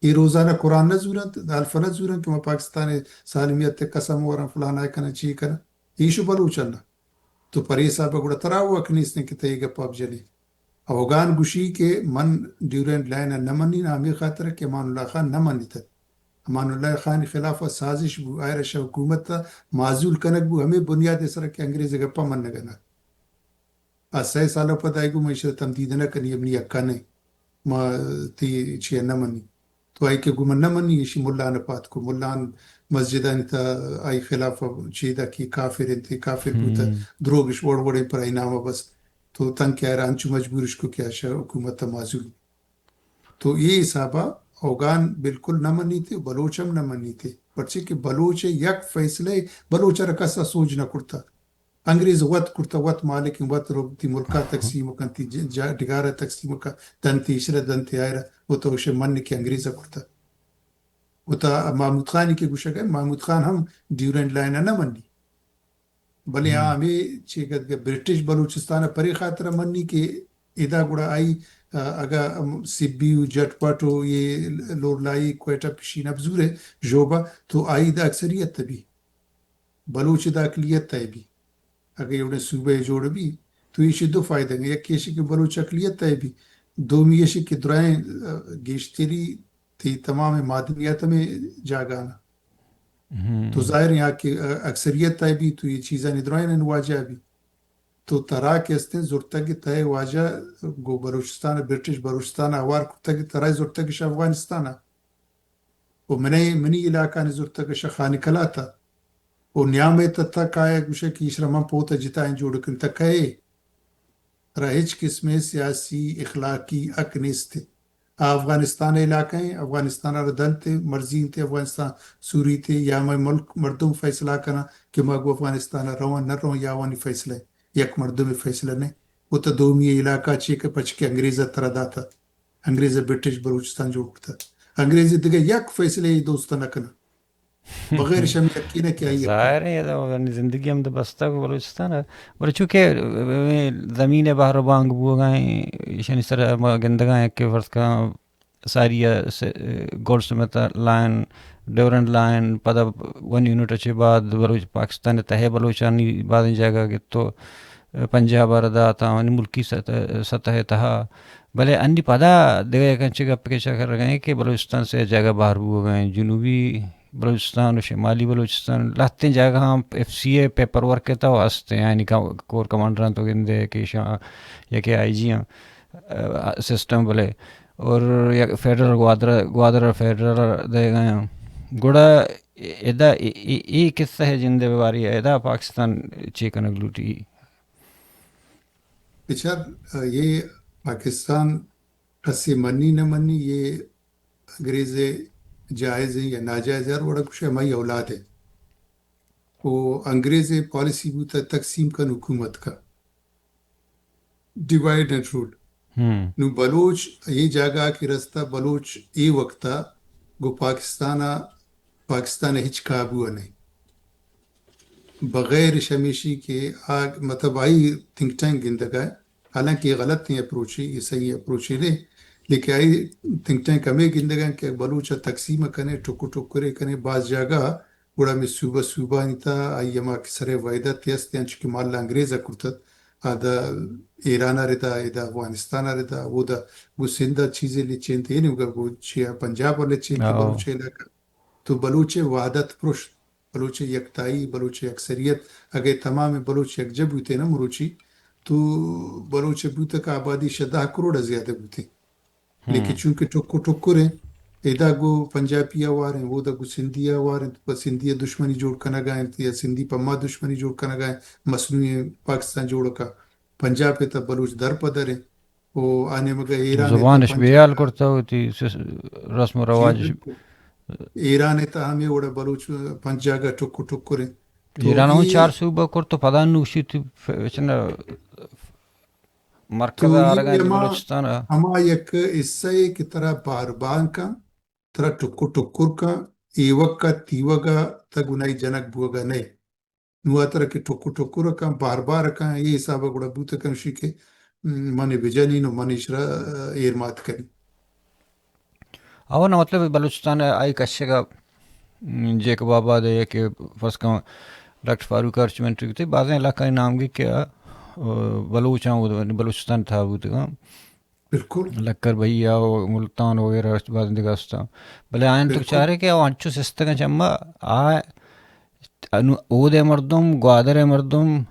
یہ روزانہ قرآن نہ زورت الف نہ زورن کہ میں پاکستان سالمیت قسم ورن فلانا ہے کنا چی کنا ایشو بلو چلنا تو پری صاحب گوڑا تراو اکنیس نے کہ تے گپ اب جلی اوگان گوشی کے من ڈیورینڈ لائن نہ منی نہ ہمیں خاطر کہ امان اللہ خان نہ منی تھا امان اللہ خان خلاف سازش بو آئرش حکومت تا معزول کنک بو ہمیں بنیاد اس طرح کہ انگریز گپا من نگنا 6 سالوں پتہ آئی گو معیشت تمدید نہ کنی ابنی اکا نہیں ما تی چی نہ منی تو آئی کہ گو من نہ منی ایشی ملان پات کو ملان مسجدان تا آئی خلاف چیدہ کی کافر انتی کافر بوتا دروگش وڑ وڑے پر آئی نامہ بس تو تنگ کیا رانچو مجبورش کو کیا شا حکومت تا معزول تو یہ حسابہ اوگان بالکل نہ منی تھے بلوچ ہم نہ منی تھے پرچہ کہ بلوچ یک فیصلے بلوچ رکھا سا سوچ نہ کرتا انگریز وقت کرتا وقت مالک وقت روبتی ملکا تقسیم کنتی ڈگارہ تقسیم کا دنتی اشرا دنتی آئرہ وہ تو اسے من کی انگریزا کرتا وہ تو محمود خان کی گوشہ گئے محمود خان ہم ڈیورنٹ لائن نہ منی بلے ہاں ہمیں چیکت کہ برٹش بلوچستان پری خاطر منی کہ ادا گڑا آئی اگا سبیو جٹ پٹو یہ لور لائی کوئٹہ پشین ابزور ہے جوبا تو آئی دا اکثریت تبھی بلوچ دا اقلیت تا بھی اگر یہ صوبے جوڑ بھی تو یہ دو فائدے ہیں یک یہ کہ بلوچ اقلیت تا بھی دومی یہ کہ درائیں گیشتری تھی تمام معدنیات میں جاگانا تو ظاہر یہاں کی اکثریت تا بھی تو یہ چیزیں ندرائیں نواجہ بھی تو ترا کے استیں زورتا کی تائے واجہ گو بلوچستان برٹش بلوچستان آوار کرتا کی ترائے زورتا کی افغانستان وہ منی علاقہ نے زورتا کی خانی کلا تھا وہ نیامے تک آیا گوشہ کی شرما پوتا جتائیں جوڑ کن تک ہے رہج قسم سیاسی اخلاقی حق نیست تھے افغانستان علاقہ ہیں افغانستان دل تھے مرضی تھے افغانستان سوری تھے یا میں ملک مردم فیصلہ کرنا کہ میں گو افغانستان روان نہ رہوں یا وانی فیصلہ یک مردم فیصلہ نہیں وہ تو دومی علاقہ چیک پچ کے انگریزہ تردا تھا انگریزہ برٹش بلوچستان جوڑ تھا انگریزی دیکھے یک فیصلے ہی دوستہ نہ کرنا بغیر شمی یقین ہے کہ آئی ظاہر ہے یہ زندگی ہم تو بستا کو بلوچستان ہے اور چونکہ زمین باہر بانگ بو گئیں شنی سر گندگاں کہ فرض کا ساری گوڈ سمت لائن ڈیورنٹ لائن پتہ 1 یونٹ اچھے بعد بلوچ پاکستان تہ بلوچانی بعد جگہ کہ تو پنجاب ردا تا ملکی سطح تہا بھلے انی پدا دیگا کنچے گپ کے چکر گئے کہ بلوچستان سے جگہ باہر ہو گئے جنوبی بلوچستان و شمالی بلوچستان لہتے جگہ ہم F C A paper work کے تو واسطے یعنی کور کمانڈران تو گندے کہ یا کہ آئی جی ہیں سسٹم بولے اور یا فیڈرل گوادر فیڈرل دے گئے گوڑا ادا یہ قصہ ہے جندے باری ادا پاکستان چیکن گلوٹی بچار یہ پاکستان کسی منی نہ منی یہ انگریز جائز ہیں یا ناجائز ہے اور بڑا کچھ ہماری اولاد ہے وہ انگریز پالیسی بھی تقسیم کا حکومت کا ڈیوائڈ اینڈ رول نو بلوچ یہ جگہ کی رستہ بلوچ یہ وقتا گو پاکستان ہچ قابو نہیں بغیر شمیشی کے آگ مطلب آئی تھنک ٹینک گندگا ہے حالانکہ یہ غلط نہیں اپروچ ہے یہ صحیح اپروچ ہے لیکن آئی تھنک ٹینک ہمیں گندگا کہ بلوچ تقسیم کنے ٹکو ٹکرے کنے بعض جگہ گوڑا میں صوبہ نہیں تھا آئی اما سر وعدہ تیستے ہیں چکہ مالا انگریزہ کرتت آدھا ایران رہتا ایدہ افغانستان رہتا وہ دا وہ سندہ چیزیں لے چین تھے نہیں ہوگا وہ پنجاب والے چین کے بلوچ علاقہ تو بلوچ وحدت پرشت بلوچ یکتائی بلوچ اکثریت اگر تمام بلوچ یک جب ہوتے نا مروچی تو بلوچ بوتا کا آبادی 10 کروڑ زیادہ ہوتے لیکن چونکہ ٹکو ٹکر ہیں ایدا گو پنجابی آوار ہیں وہ دا گو سندھی آوار ہیں تو سندھی دشمنی جوڑ کنا گائیں یا سندھی پما دشمنی جوڑ کنا گائیں مصنوعی پاکستان جوڑ کا پنجاب پہ تا بلوچ در پدر ہیں وہ آنے مگا ایران زبانش بیال کرتا ہوتی رسم و رواج ایران تا ہمیں وڑا بلوچ پنجاگا ٹکو ٹکر ہیں ایران ہوں 4 صوبہ کرتو پدا نوشی تھی مرکز آرگا بلوچستان ہما یک حصہ کی طرح بار بان کا طرح ٹکو ٹکر کا ایوک کا تیوگا تگنائی جنک بوگا نہیں نوا طرح کی ٹکو ٹکر کا بار بار کا یہ حسابہ گوڑا بوتا کنشی کے منی بجانی نو منی شرا ایرمات کرنی اور نا مطلب بلوچستان آئی کشے کا جیک بابا دے کہ فرض کا ڈاکٹر فاروق ارچمنٹری تھے بعض علاقہ نام کی کیا بلوچ ہیں بلوچستان تھا وہ تو بالکل لکر بھیا ملتان وغیرہ بعض دگاستا بلے آئین تو چاہ رہے کہ انچو سستگا چمہ او دے مردم گوادر مردم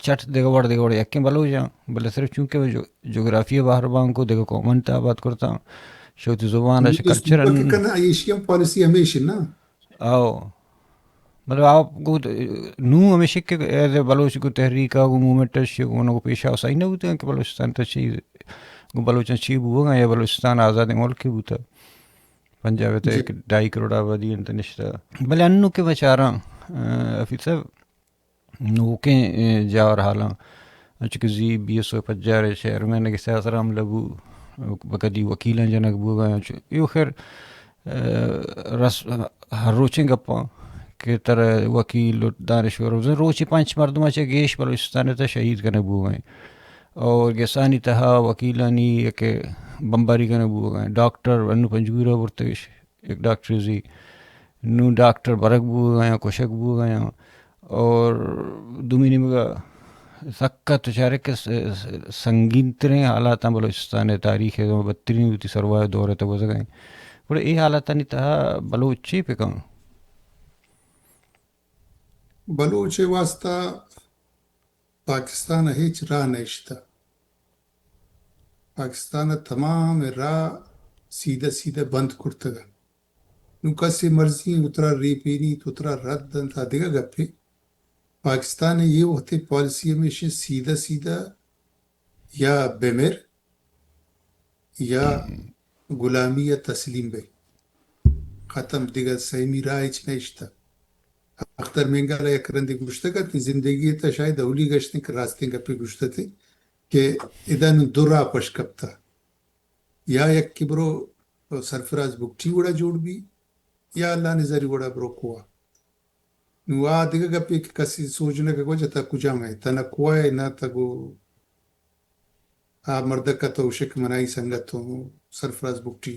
چٹ دیگا وڑ یکی بلوچ ہیں بلے صرف چونکہ وہ جغرافی باہر بان کو دیگا کومن تا بات کرتا ہوں شوتی زبان ہے کلچر ایشین پالیسی ہمیشہ نا آو مطلب آپ کو نو ہمیشہ کہ ایز اے بلوچ کو تحریک کو مومنٹ کو پیشہ صحیح نہ ہوتے ہیں کہ بلوچستان تو چیز بلوچستان چیب ہوگا یا بلوچستان آزاد ملک کی ہوتا پنجاب تو 2.5 کروڑ آبادی انت نشتا بلے انو کے بچارا حفیظ صاحب نوکیں جا رحالاں چکہ زی بیسو پجارے شہر میں نگہ سیاسرام لبو بکدی وکیلاں جنک بوگا یو خیر رس ہر روچیں گپاں کہ تر وکیل دانشور روچی پنچ مردمہ چے گیش بلوچستان تا شہید کنے بوگائیں اور گسانی تہا وکیلانی کہ بمباری کنے بوگائیں ڈاکٹر انو پنجگورہ برتگش ایک ڈاکٹر زی نو ڈاکٹر برک بوگائیں کشک بوگائیں اور دومینی مگا سکت چارک سنگین ترین حالات بلوچستان تاریخ بدترین ہوتی سروائے دور تک وزگائیں پر ای حالاتانی تہا بلوچی پہ کم بلوچ واسطہ پاکستان ہیچ راہ نشتا پاکستان تمام راہ سیدھا سیدھا بند کرتگا نو کسی مرضی اترا ریپینی اترا رد تا دیگا گپی پاکستان یہ ہوتے پالیسی ہمیشہ سیدھا سیدھا یا بمر یا غلامی یا تسلیم بے ختم دیگا سیمی راہ اچ نشتا اختر مینگالا یا کرندی گوشتا تی زندگی تا شاید اولی گشتن که راستین گپی گوشتا تی کہ ادن دو راہ پشکپتا یا یک کی برو سرفراز بکٹی وڑا جوڑ بھی یا اللہ نظری وڑا برو کوا نو دیگا گپی کہ کسی سوچنے کا گوچا تا کجا میں تا نا کوا ہے نا تا گو مردکا تو شک منائی سنگت ہوں سرفراز بکٹی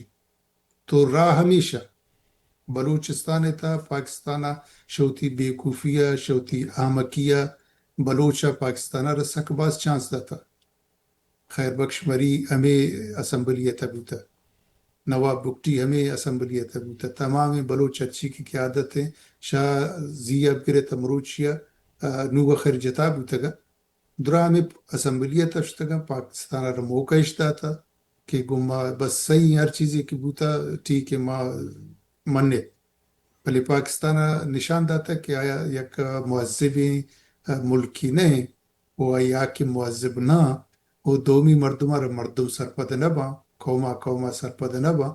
تو راہ ہمیشہ بلوچستان تا پاکستانہ شوتی بیوقوفیہ شوتی آمکیہ بلوچا پاکستانہ رسک باز چانس داتا خیر بخش مری ہمیں اسمبلیتا بوتا نواب بکٹی ہمیں اسمبلیتا بوتا تمام بلوچ اچھی کی قیادت ہیں شاہ زیہ برت مروچیا نوگا خیر جتا بوتا گا درا ہمیں اسمبلیتا شتگا پاکستانہ را موقع اشتاتا کہ گما بس صحیح ہر چیزی کی بوتا ٹھیک ہے ما مننے بھلے پاکستان نشان داتا کہ آیا یک معذب ملکی نہیں وہ آیا کہ معذب نہ وہ دومی مردمہ را مردم سرپد نبا قوما سرپد نبا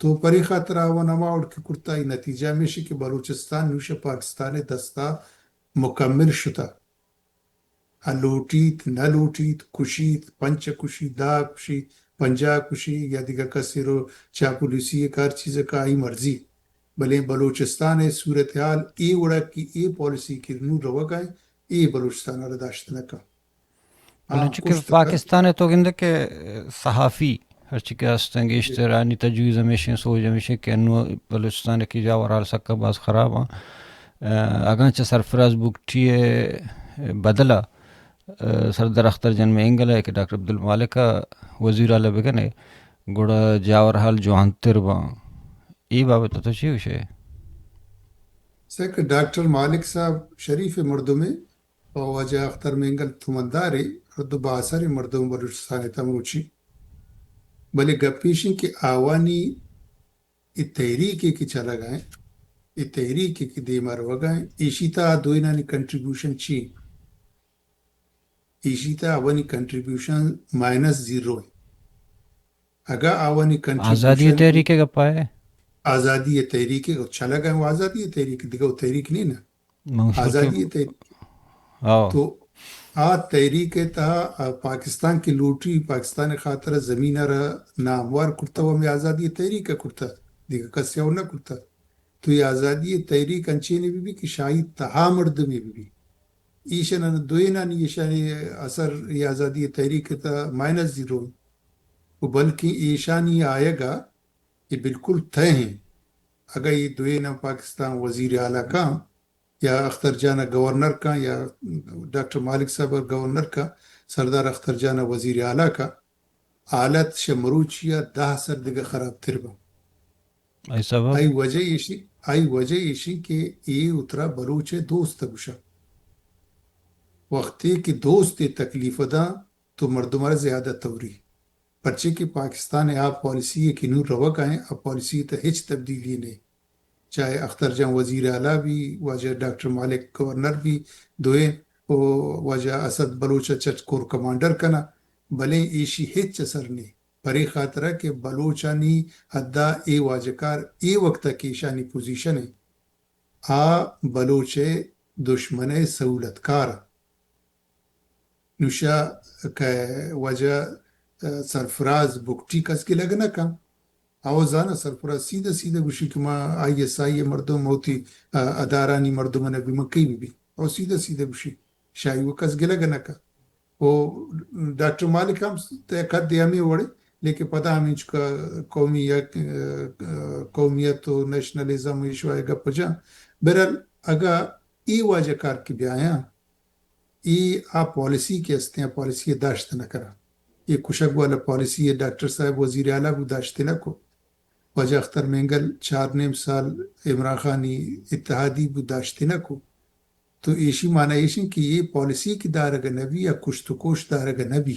تو پری خاطر آوا نما اڑ کے کرتا نتیجہ میں کہ بلوچستان نوش پاکستان دستا مکمل شتا لوٹیت نہ لوٹیت کشیت پنچ کشی دا کشی پنجا کشی یا دیگا کسی رو چاپولیسی کار چیز کا آئی مرضی بلے بلوچستان صورتحال ای وڑا کی ای پالیسی کی نو رو گئے ای بلوچستان رداشت نکا چکہ پاکستان تو گندہ کہ صحافی ہر چکہ استنگیش رانی تجویز ہمیشہ سوچ ہمیشہ کہ انو بلوچستان کی جاور حال سکا باز خراب ہاں اگرچہ سرفراز بکٹی بدلا سردار اختر جن میں انگل ہے کہ ڈاکٹر عبدالمالک وزیر اعلیٰ بگنے گوڑا جاور حال جوانتر با ای بابت تو چی وشے سیک ڈاکٹر مالک صاحب شریف مردم اور وجہ اختر مینگل تمنداری ردو باثر مردم بلوچستان تمروچی بلے گپیشن کے آوانی تحریکی کی چلا گئے تحریکی کی دیمار وگائیں ایشیتا دوینانی کنٹریبیوشن چی ایشیتا آوانی کنٹریبیوشن -0 ہے اگر آوانی آزادی کنٹریبیوشن تحریک کا پائے آزادی تحریک چلا گئے وہ آزادی تحریک دیکھا وہ تحریک نہیں نا آزادی تحریک تو تحریک تا پاکستان کی لوٹی پاکستان خاطر زمینہ را ناموار کرتا وہ میں آزادی تحریک کرتا دیکھا کسی اور نہ کرتا تو یہ آزادی تحریک انچینے بھی کہ شاہی تہا مرد میں بھی ایشن دوینا نہیں ایشانی اثر یہ آزادی تحریک تا -0 بلکہ ایشانی آئے گا یہ بالکل طے ہیں اگر یہ دوینا پاکستان وزیر اعلیٰ کا یا اختر جانہ گورنر کا یا ڈاکٹر مالک صاحب گورنر کا سردار اختر جانہ وزیر اعلیٰ کا حالت شمروچیا 10 سر دیگا خراب تربا آئی وجہ ایشی کہ یہ اترا بلوچ دوست گشا وقتی کی دوست تکلیف دا تو مردمہ زیادہ توری پرچے کہ پاکستان آپ پالیسی کی نور روک آئیں اب پالیسی تا ہچ تبدیلی نہیں چاہے اختر جان وزیر اعلیٰ بھی واجہ ڈاکٹر مالک گورنر بھی دوئے واجہ اسد بلوچ چچ کور کمانڈر کنا بلے ایشی ہچ اثر نہیں پری خاطرہ کہ بلوچانی حدہ اے واجکار اے وقت کی ایشانی پوزیشن ہے بلوچ دشمن سہولت کار نوشا که وجه سرفراز بکتی کس که لگنا کم آوازانا سرفراز سیده سیده گوشی که ما آئی ایس آئی مردم موتی ادارانی مردم نبی مکی بی او سیده سیده گوشی شاید وہ کس گلہ گنا کا وہ ڈاکٹر مالک ہم کد دیامی وڑے لیکن پتہ ہم انچ کا قومیت و نیشنلزم ایشوائے گا پجا برال اگا ای واجہ کار کی بیایا ای آ پالیسی کے ہستے ہیں پالیسی داشت نہ کرا یہ کشک والا پالیسی ہے ڈاکٹر صاحب وزیر اعلیٰ کو داشتے نہ کو وجہ اختر مینگل 4 سال عمران خانی اتحادی بھی داشتے نہ کو تو ایشی معنی ایشی کہ یہ پالیسی کی دارگ نبی یا کشتکوش دارگ نبی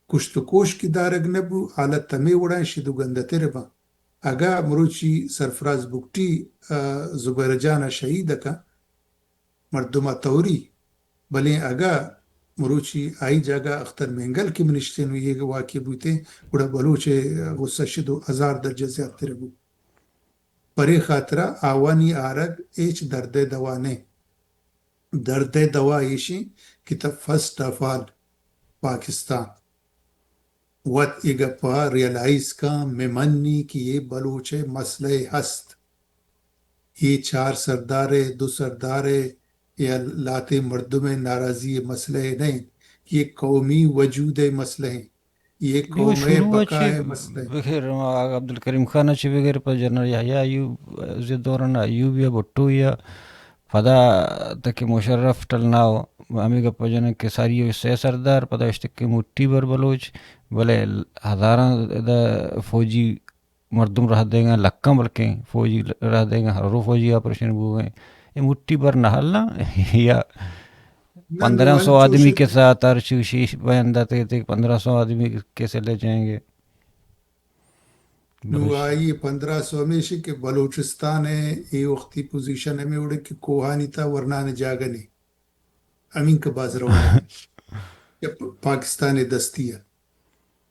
کشتکوش کی دارگ نبو حالت تمی وڑائیں شدو گندتے ربا اگا مروچی سرفراز بکٹی زبیر جانا شہید کا مردمہ توری بلیں اگا مروچی آئی جاگا اختر مینگل کی منشتے نو یہ واقع بوتے بڑا بلوچے غصہ شدو 1000 درجہ زیادہ ربو پری خاطرہ آوانی آرگ ایچ درد دوانے درد دوا ایشی کتاب فرسٹ آف آل پاکستان وات ایگا پا ریالائز کا میمنی کی یہ بلوچے مسئلہ ہست یہ 4 سردارے 2 سردارے یا لاتے مردم ناراضی مسئلہ نہیں یہ قومی وجود مسئلہ ہیں یہ دیو قوم شروع بقا چی مسئلہ ہیں بغیر عبدالکریم خان چی بغیر پر جنرل یحییٰ ایوب زید دوران ایوب یا بھٹو یا پدا تک مشرف ٹلناو امی گپ جن کے ساری سے سردار پدا اشتک کے مٹی بر بلوچ بلے ہزاراں دا فوجی مردم رہ دیں گا لکم بلکیں فوجی رہ دیں گا ہرو فوجی آپریشن بو گئے یہ مٹی بر نہلنا یا نہ نو 1500 آدمی انچوش کے ساتھ ارچ شیش بیندہ تھے 1500 آدمی کیسے لے جائیں گے نو بلوچ آئی 1500 میں سے کہ بلوچستان ہے یہ وقتی پوزیشن ہے میں اڑے کہ کوہانی تا ورنان جاگنے امین کا باز روانہ کہ پاکستان دستی ہے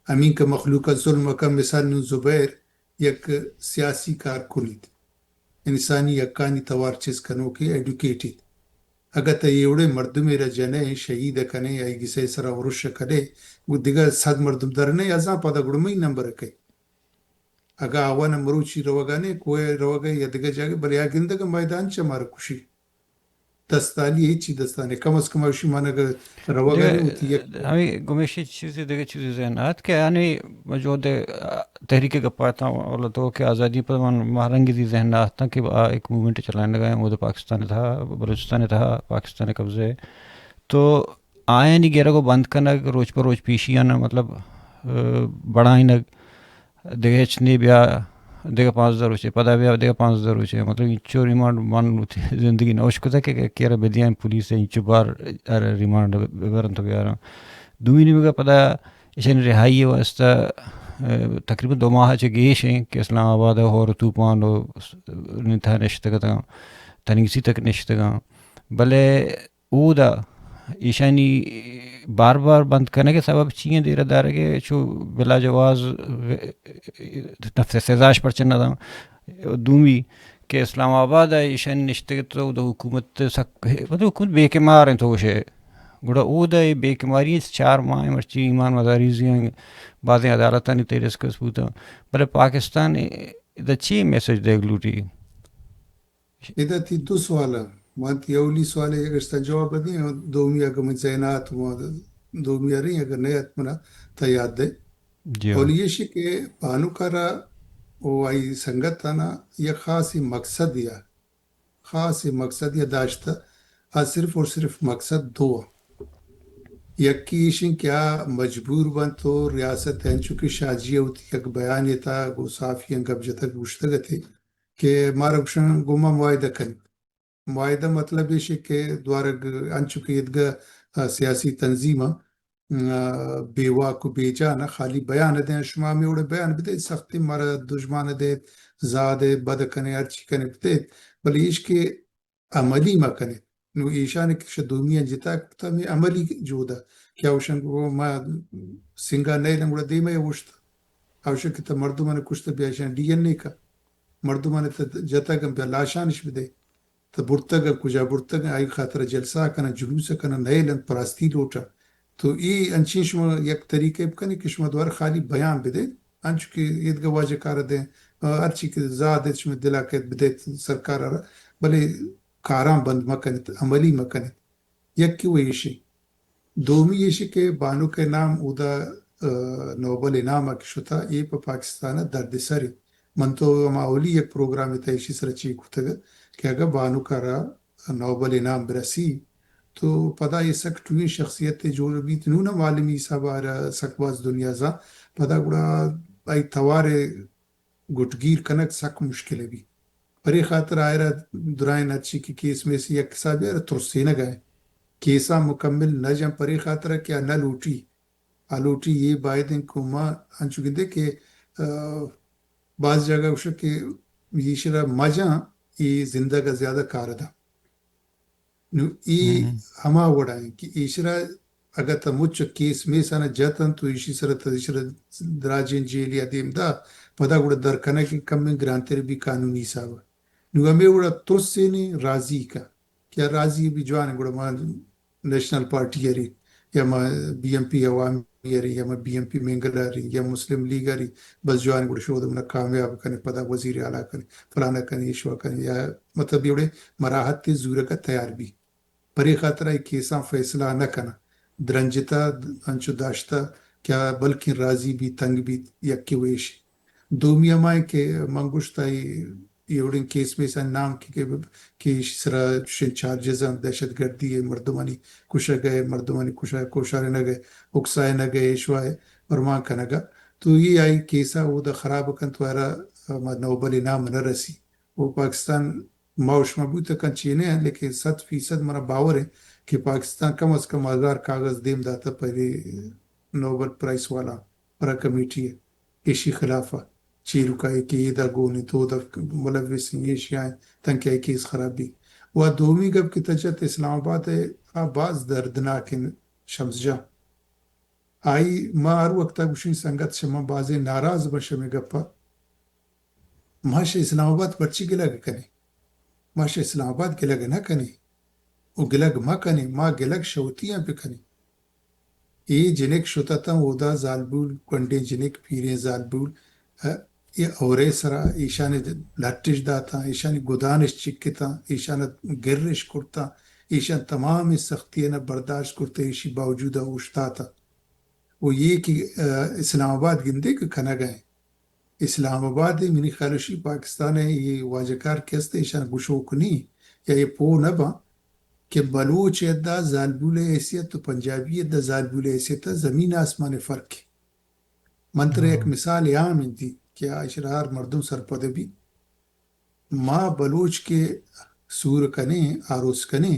امین کا مخلوق ظلم کا مثال نو زبیر یک سیاسی کارکنی تھی انسانی یکانی توار چیز کنو کے ایڈوکیٹی اگر تا یہ اڑے مردم میرا جنے شہید کنے یا کسی سرا ورش کرے وہ دیگر 100 مردم درنے ازاں پادا گڑمئی نمبر کئی اگر آوانا مروچی روگانے کوئے روگا یا دیگر جاگے بلے آگندگا میدان چا مارا کشی دستالی ایچی دستانے کم از کم اوشی مانا اگر روگانے ہوتی یک ہمیں گمیشی چیزیں دیگر چیزیں ذہنات کہ یعنی موجود تحریک گپاتا اور تو کہ آزادی پر مہرنگی دی ذہنات تھا کہ ایک موومنٹ چلانے لگا وہ تو پاکستان تھا بلوچستان تھا پاکستان قبضے تو آئیں نہیں گیرہ کو بند کرنا روز پر روز پیشی آنا مطلب بڑھائیں دیگه چنی بیا دیگه 5000 روچه پدا بیا دیگه 5000 روچه مطلب اینچو ریماند من زندگی نوش کده که کیرا بدیان پولیس اینچو بار ریماند ببرن تو بیارم دومی میگه پدا ایشان رهایی واسطه تقریبا 2 ماه چه گیش ہیں کہ اسلام آباد اور توپان و نتھا نشتگا تنگسی تک نشتگا بلے او دا ایشانی بار بار بند کرنے کے سبب چیئیں دیر دار کے چو بلا جواز نفس سزاش پر چننا دا دومی کہ اسلام آباد ہے ایشانی نشتے تو دا حکومت سک مطلب حکومت بے کمار ہیں تو شے گوڑا او دا بے کماری 4 ماہ مرچی ایمان مداریزیاں بعضیں عدالتاں نہیں تیرے اس کا ثبوتا بلے پاکستان دا چی میسج دے گلوٹی ادھا تھی 2 سوالا مانتی اولی سوالے اگر ستا جواب دیں دومی اگر من زینات دومی رہی اگر نیت منا تا یاد دے جی اولی یہ شی کہ بانو کارا او آئی سنگت تانا یہ خاصی مقصد یا داشتا صرف اور صرف مقصد 2 یکی شن کیا مجبور بن تو ریاست ہیں چونکہ شاجیہ ہوتی یک بیانی تا گو صافی انگب جتا گوشتگا تھے کہ مارکشن گوما معاہدہ کن معاہدہ مطلب یہ کہ دوارگ انچوکہ ادگا سیاسی تنظیم بیوا کو بیجانا خالی بیان دیں شما میں اڑے بیان بدے سختی مارا دشمان دے زادے بد کنے ارچی کنے بدے بلی ایش کے عملی ما کنے نو ایشان کش دومیاں جتا کتا میں عملی جودا کیا اوشن کو ما سنگا نیلم اڑا دیما یا وشتا اوشن کتا مردمان کشتا بیاشان ڈی این اے کا مردمان جتا کم بیا لاشانش بدے تا برتگا کجا برتگا آئی خاطر جلسہ کنا جلوسہ کنا نیلن پراستی لوٹا تو ای انچین شما یک طریقه بکنی که شما دوباره خالی بیان بدید انچو که ایدگاه واجه کار ده هرچی که زاده شما دلاکت بدید سرکار را بله کاران بند مکنید عملی مکنید یک کی ویشی دومی یشی که بانو کے نام اودا نوبل انعام کی شتا ای په پاکستان درد سری من تو معولی یک پروگرامی تا ایشی سر چی گفتگه که اگر بانو کارا نوبل انعام برسی تو پدا یہ سک ٹوی شخصیت جو بھی تنون عالمی صاحب سکواز دنیا زا پدا گڑا ای توارے گٹگیر کنک سک مشکل بھی پری خاطر آئرہ درائن اچھی کی کیس میں سے یک صاحب یار ترسی نہ گئے کیسا مکمل نہ جم پری خاطر کیا نہ لوٹی آلوٹی یہ باید کو ما انچو گندے کہ بعض جگہ وشا کہ یہ شرا مجا یہ زندہ کا زیادہ کاردا نو ای ہما وڑائیں کہ ایشرا اگر تا مچ کیس میں سانا جاتن تو ایشی سر تا ایشرا دراجین جیلی ادیم دا پدا گوڑا درکنا کی کم میں گرانتر بھی قانونی ساوا نو ہمیں گوڑا ترس سے نہیں راضی کا کیا راضی بھی جوان گوڑا ما نیشنل پارٹی ہری یا ما بی ایم پی عوامی ہری یا ما بی ایم پی مینگل ہری یا مسلم لیگ ہری بس جوان گوڑا شو دمنا کامیاب کرنے پدا وزیر اعلیٰ کرنے فلانا کرنے ایشوا کرنے یا مطلب یہ مراحت تے زورہ کا تیار بھی پری خاطر ای کیسا فیصلہ نہ کنا درنجتا انچو داشتا کیا بلکہ راضی بھی تنگ بھی یکی ویش دومی ہمائے کہ منگوشتا ایوڑن کیس میں سا نام کہ سرا شن چارجز ہیں دہشت گردی ہے مردمانی کشا گئے مردمانی کوشارے نہ گئے اکسائے نہ گئے ایشوائے ورمان کا نگا تو یہ آئی کیسا وہ دا خراب کن تو ارا نوبل انعام نہ رسی وہ پاکستان معاش مبوط کن چینے ہیں لیکن 100% مرا باور ہے کہ پاکستان کم از کم 1000 کاغذ دیم داتا پہلے نوبل پرائز والا پرا کمیٹی ہے ایشی خلافہ چیرو کا ایک یہ دا گونی تو دا ملوث ہیں ایشی آئیں تنکہ ایک کیس خرابی وہ دومی گب کی تجت اسلام آباد ہے باز دردناک شمس جا آئی ما ہر وقت گوشین سنگت شما بازے ناراض بشمی گپا ماشا اسلام آباد بچی گلا کنے ماشا اسلام آباد گلگ نہ کنے وہ گلگ ما کنے ما گلگ شوتیاں پہ کنے یہ جنک شوتا تا اودا زالبول کنڈے جنک پیرے زالبول یہ اورے سرا ایشان لٹش داتا ایشان گدانش چکتا ایشان گرش کرتا ایشان تمام سختیاں برداشت کرتا ایشی باوجود اوشتا تا وہ یہ کہ اسلام آباد گندے کہ کھنا گئے اسلام آباد منی خالشی پاکستان ہے یہ واجکار کیستے ایشان گشوک نہیں یا یہ پو نبا کہ بلوچ دا زالبول حیثیت تو پنجابی دا زالبول حیثیت زمین آسمان فرق ہے منتر ایک مثال عام انتی کیا اشرار مردم سرپدے بھی ماں بلوچ کے سور کنے آروس کنے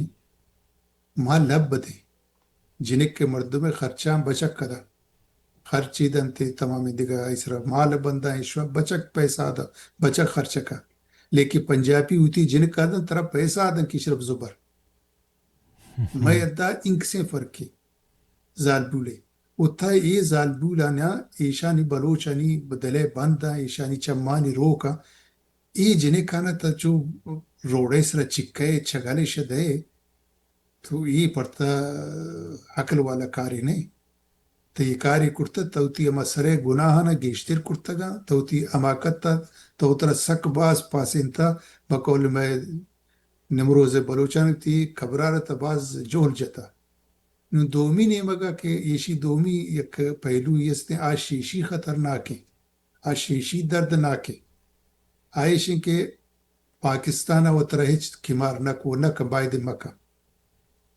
ماں لب بدے جنک کے مردوں میں خرچاں بچک کدا خرچی دنتے تمام دیگا اسرا مال بندہ ایشوا بچک پیسہ دا بچک خرچ کا لیکن پنجابی ہوتی جنک کا دن ترا پیسہ دن کی شرف زبر میں ادا انک سے فرق ہے زالبولے اتھا یہ زالبولانا ایشانی بلوچانی بدلے بندہ ایشانی چمانی روکا یہ جنک کانا تا جو روڑے سرا چکے چھگالے شدے تو یہ پڑتا حقل والا کاری نہیں تو یہ کاری کرتا توتی اما سرے گناہانا گیشتر کرتا گا توتی اماکتا تو ترا سک باز پاسنتا بقول میں نمروز بلوچان تی خبرارتا باز جول جتا دومی نیمگا کہ یشی دومی یک پہلو یستے آشیشی خطرناک ہے آشیشی دردناک ہے آئیشن کے پاکستان و ترہچ کمار نکو نک باید مکہ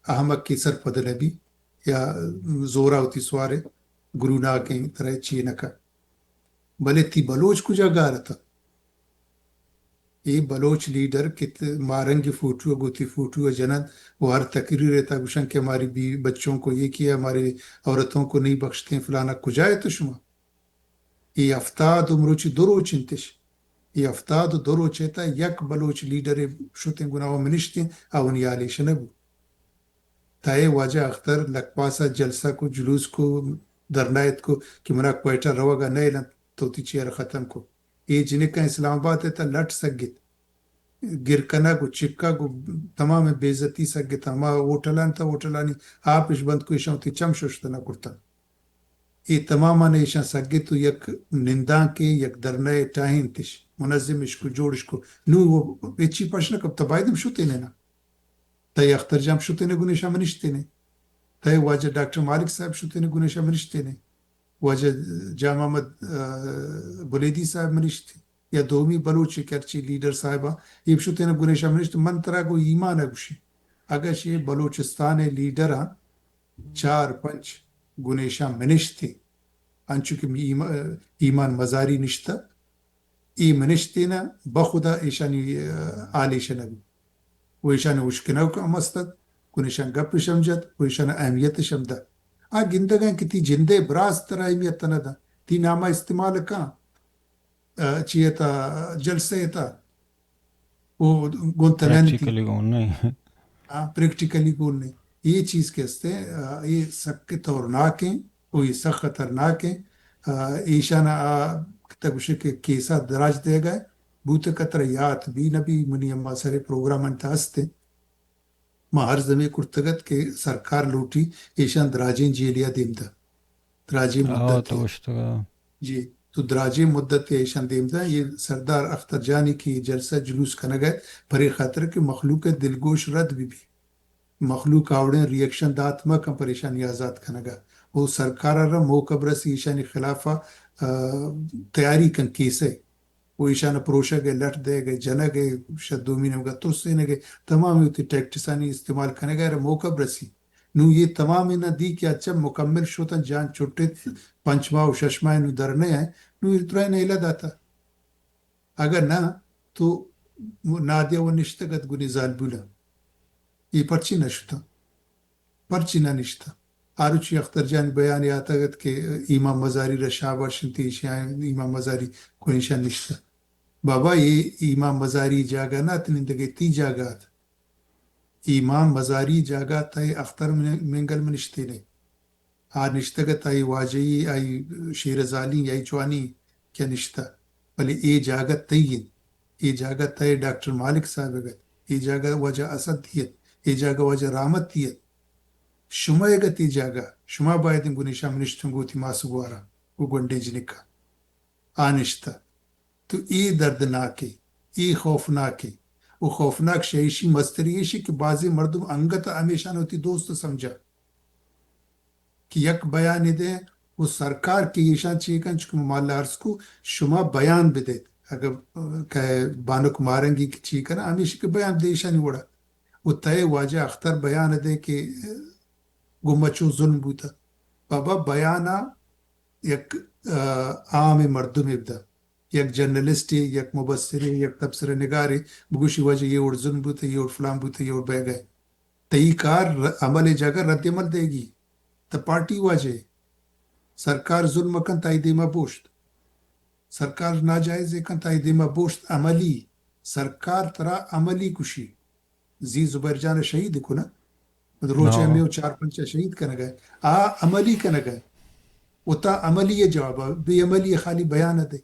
احمق کی سر پدنبی یا زورا ہوتی سوارے گرو ناکیں ترہ چی نکا بلے تی بلوچ کجا گا رہتا یہ بلوچ لیڈر کت مارنگی فوٹو گوتی فوٹو جنن وہ ہر تقریر رہتا گوشن کہ ہماری بھی بچوں کو یہ کیا ہماری عورتوں کو نہیں بخشتے ہیں فلانا کجائے تو شما یہ افتاد مروچی دروچ انتش یہ افتاد دروچ ہے تا یک بلوچ لیڈر شوتیں گناہ منشتے ہیں اونی آلی شنبو تائے واجہ اختر لکپاسا جلسہ کو جلوس کو درنائت کو کہ منا کوئٹہ روگا نئے لن توتی چیر ختم کو یہ جنک کا اسلام آباد ہے تا لٹ سگت ಗಿರ್ಕನ ಗು ಚಿಕ್ಕ ಗು ತಮಾಮ ಬೇಜತಿ ಸಗ್ಗೆ ತಮ ಹೋಟೆಲ್ ಅಂತ ಹೋಟೆಲಾನಿ ಆಪಿಶ್ ಬಂದ್ ಕುಶಂತಿ ಚಮಶುಷ್ಟನ ಕೊಡ್ತಾ ಈ ತಮಾಮ ಇಶಾ ಸಗ್ಗೆ ತು ಯಕ್ ನಿಂದಾಂಕೆ ಯಕ್ ದರ್ನೆ ಟಾಹಿಂತಿಶ್ منظم اشكو جوړ اشكو نو وچی پښنه کب تبايدم شوته نه نه تای اختر جام شوته نه ګونه شامنشته نه تای واجه ډاکټر مالک صاحب شوته نه ګونه شامنشته نه واجه جام احمد بولیدی صاحب منشته یا دومی بلوچ کرچی لیڈر صاحبہ یہ شوته نه ګونه شامنشته من ترا کو ایمان اگوشی اگر شی بلوچستان لیڈر چار پنج ګونه شامنشته انچو که ایمان مزاری نشته ای منشتینا بخدا ایشانی آلیشن ابو و ایشان وشکناو که امستد کنیشان گپ شمجد و ایشان اهمیت شمده گندگان که تی جنده براز تر اهمیت نده تی نامه استعمال کن چیه تا جلسه تا و گونتنن تی پریکٹیکلی گون نہیں پریکٹیکلی گون نہیں یہ چیز کہستے یہ سخت اور ناکیں و یہ سخت خطرناکیں ایشان تگوشه که کیسا دراج ده گئے بوته کتر یاد بی نبی منی اما سر پروگرام انتا هسته ما هر زمین کرتگت که سرکار لوٹی ایشان دراجین جیلیا دیم ده دراجی مدت تو اشتغا جی تو دراجی مدت ایشان دیم ده یہ سردار اختر جانی کی جلسہ جلوس کنگئے پری خاطر که مخلوق دلگوش رد بھی مخلوق آوڑیں ریاکشن دات مکم پریشانی آزاد کنگا وہ سرکار را موقع برسی ایشانی خلافہ تیاری کن کیسے وہ ایشان پروشہ گئے لٹ دے گئے جنہ گئے شدومی نے گا ترسے نے گئے تمام ہوتی ٹیکٹسانی استعمال کرنے گئے موقع برسی نو یہ تمام نہ دی کہ اچھا مکمل شوتا جان چھوٹے پنچما و ششما نو درنے ہیں نو اترائے نہیں لداتا اگر نہ تو نادیا و نشتگت گنی زال بولا یہ پرچی نہ شتا پرچی نہ نشتا آروچی اختر جان بیانی آتا گد کہ امام مزاری رشابہ شنتی امام مزاری کوئی نشان نشتا بابا یہ امام مزاری جاگا نا تنندگی تی جاگا تھا امام مزاری جاگا تای اختر منگل منشتے نے نشتگت آئی واجعی آئی شیرزالی آئی چوانی کیا نشتا بلے اے جاگت تیین اے جاگت تای ڈاکٹر مالک صاحب گت اے جاگا وجہ اسد تیت اے جاگا وجہ رحمت تیت شما گتی جاگا شما باید گونی شامنشتن گوتی ماسوارا گو گنڈے جنکا آنشتا تو ای دردناکے ای خوفناکے وہ خوفناک شیشی مستریشی کہ بعضی مردم انگت ہمیشہ ہوتی دوست سمجھا کہ یک بیان دے وہ سرکار کی ایشان چیکن چکم مالا عرض کو شما بیان بدے اگر بانک مارنگی کی چیکن ہمیشہ کے بیان دے ایشانی وڑا وہ تے واجہ اختر بیان دے کہ گمچو ظلم بوتا بابا بیانا یک عام مردم ابدا یک جرنلسٹ یک مبصری یک تبصرہ نگاری بگوشی وجہ یہ اور ظلم بوتا یہ اور فلان بوتا یہ اور بہ گئے تئی کار عمل جگہ رد عمل دے گی تا پارٹی واجہ سرکار ظلم کن تائی دیما بوشت سرکار ناجائز کن تائی دیما بوشت عملی سرکار ترا عملی کشی زی زبیر جان شہید کو نا روچے میں وہ چار پنچہ شہید کرنے گئے عملی کرنے گئے اتا عملی جواب بے عملی خالی بیان دے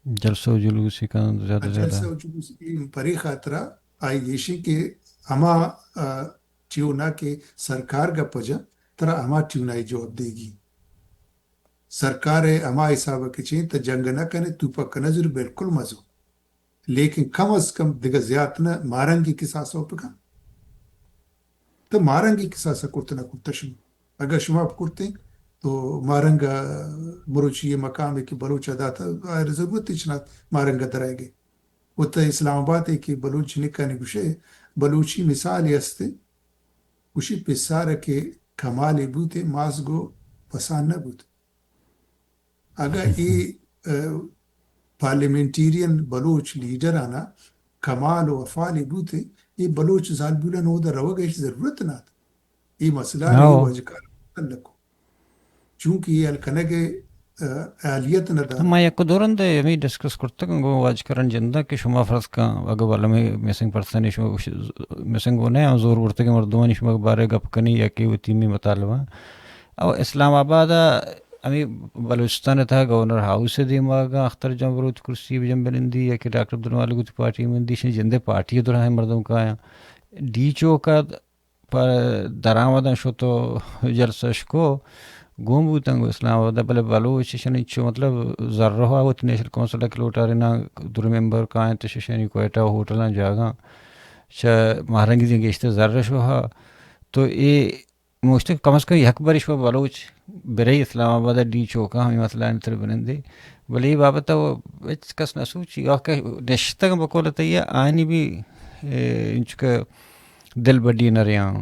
جلسہ و جلوسی کا زیادہ جلسہ و جلوسی پری خاطرہ آئی یشی کے ہما ٹیونا کے سرکار کا پجا ترا ہما ٹیونائی جواب دے گی سرکار ہما حساب کے چین تا جنگ نہ کنے تو پا کنظر بالکل مزو لیکن کم از کم دیگا زیادنا مارنگی کی ساسا پکا تو مارنگی کی ساسا کرتے نہ کرتا شما اگر شما کرتے تو مارنگا مروچی یہ مقام ہے کہ بلوچ ادا تھا ضرورت اچنا مارنگا درائے گئے وہ تو اسلام آباد ہے کہ بلوچ نکانی گوشے بلوچی مثال ہستے گوشی پسار کے کمال بوتے مازگو پسان نہ بوت اگر یہ پارلیمنٹیرین بلوچ لیڈر آنا کمال و افعال بوتے یہ بلوچ زال بولا نو دا روگا اس ضرورت نہ تھا یہ مسئلہ نہیں وجکار لکو چونکہ یہ الکنگے اہلیت نہ دا ما یک دوران دے یمی ڈسکس کرتا گو واج کرن جندہ کہ شما فرض کا اگر والا میں میسنگ پرسنی شما میسنگ ہونے ہیں زور ورتے کے مردوانی شما بارے گپ کنی یا کہ وہ تیمی مطالبہ او اسلام آباد امی بلوچستان تھا گورنر ہاؤس دیماغا اختر جمبروت کرسی بجم بلندی یا کہ ڈاکٹر عبدالمالک گت پارٹی مندی شن جندے پارٹی دور ہیں مردم کا آیا ڈی چوکا پر درآمدن شو تو جلسش کو گوم بوتنگ اسلام آباد بلے بلوچ شنی چو مطلب ذرہ ہوت نیشنل کونسل کلوٹا رنا در ممبر کا تو شنی کوئٹہ ہوٹل جاگا چ مہرنگی دیں گیشتے ذرہ شو ہا تو یہ مشتق کم از کم یک بری شو بلوچ برے اسلام آباد ڈی چوکا ہمیں مسئلہ انتر بنندے بلے یہ بابتا وہ کس نہ سوچی اور کہ نشتہ بکولتا یہ آئینی بھی انچ کا دل بڑی نہ ریاں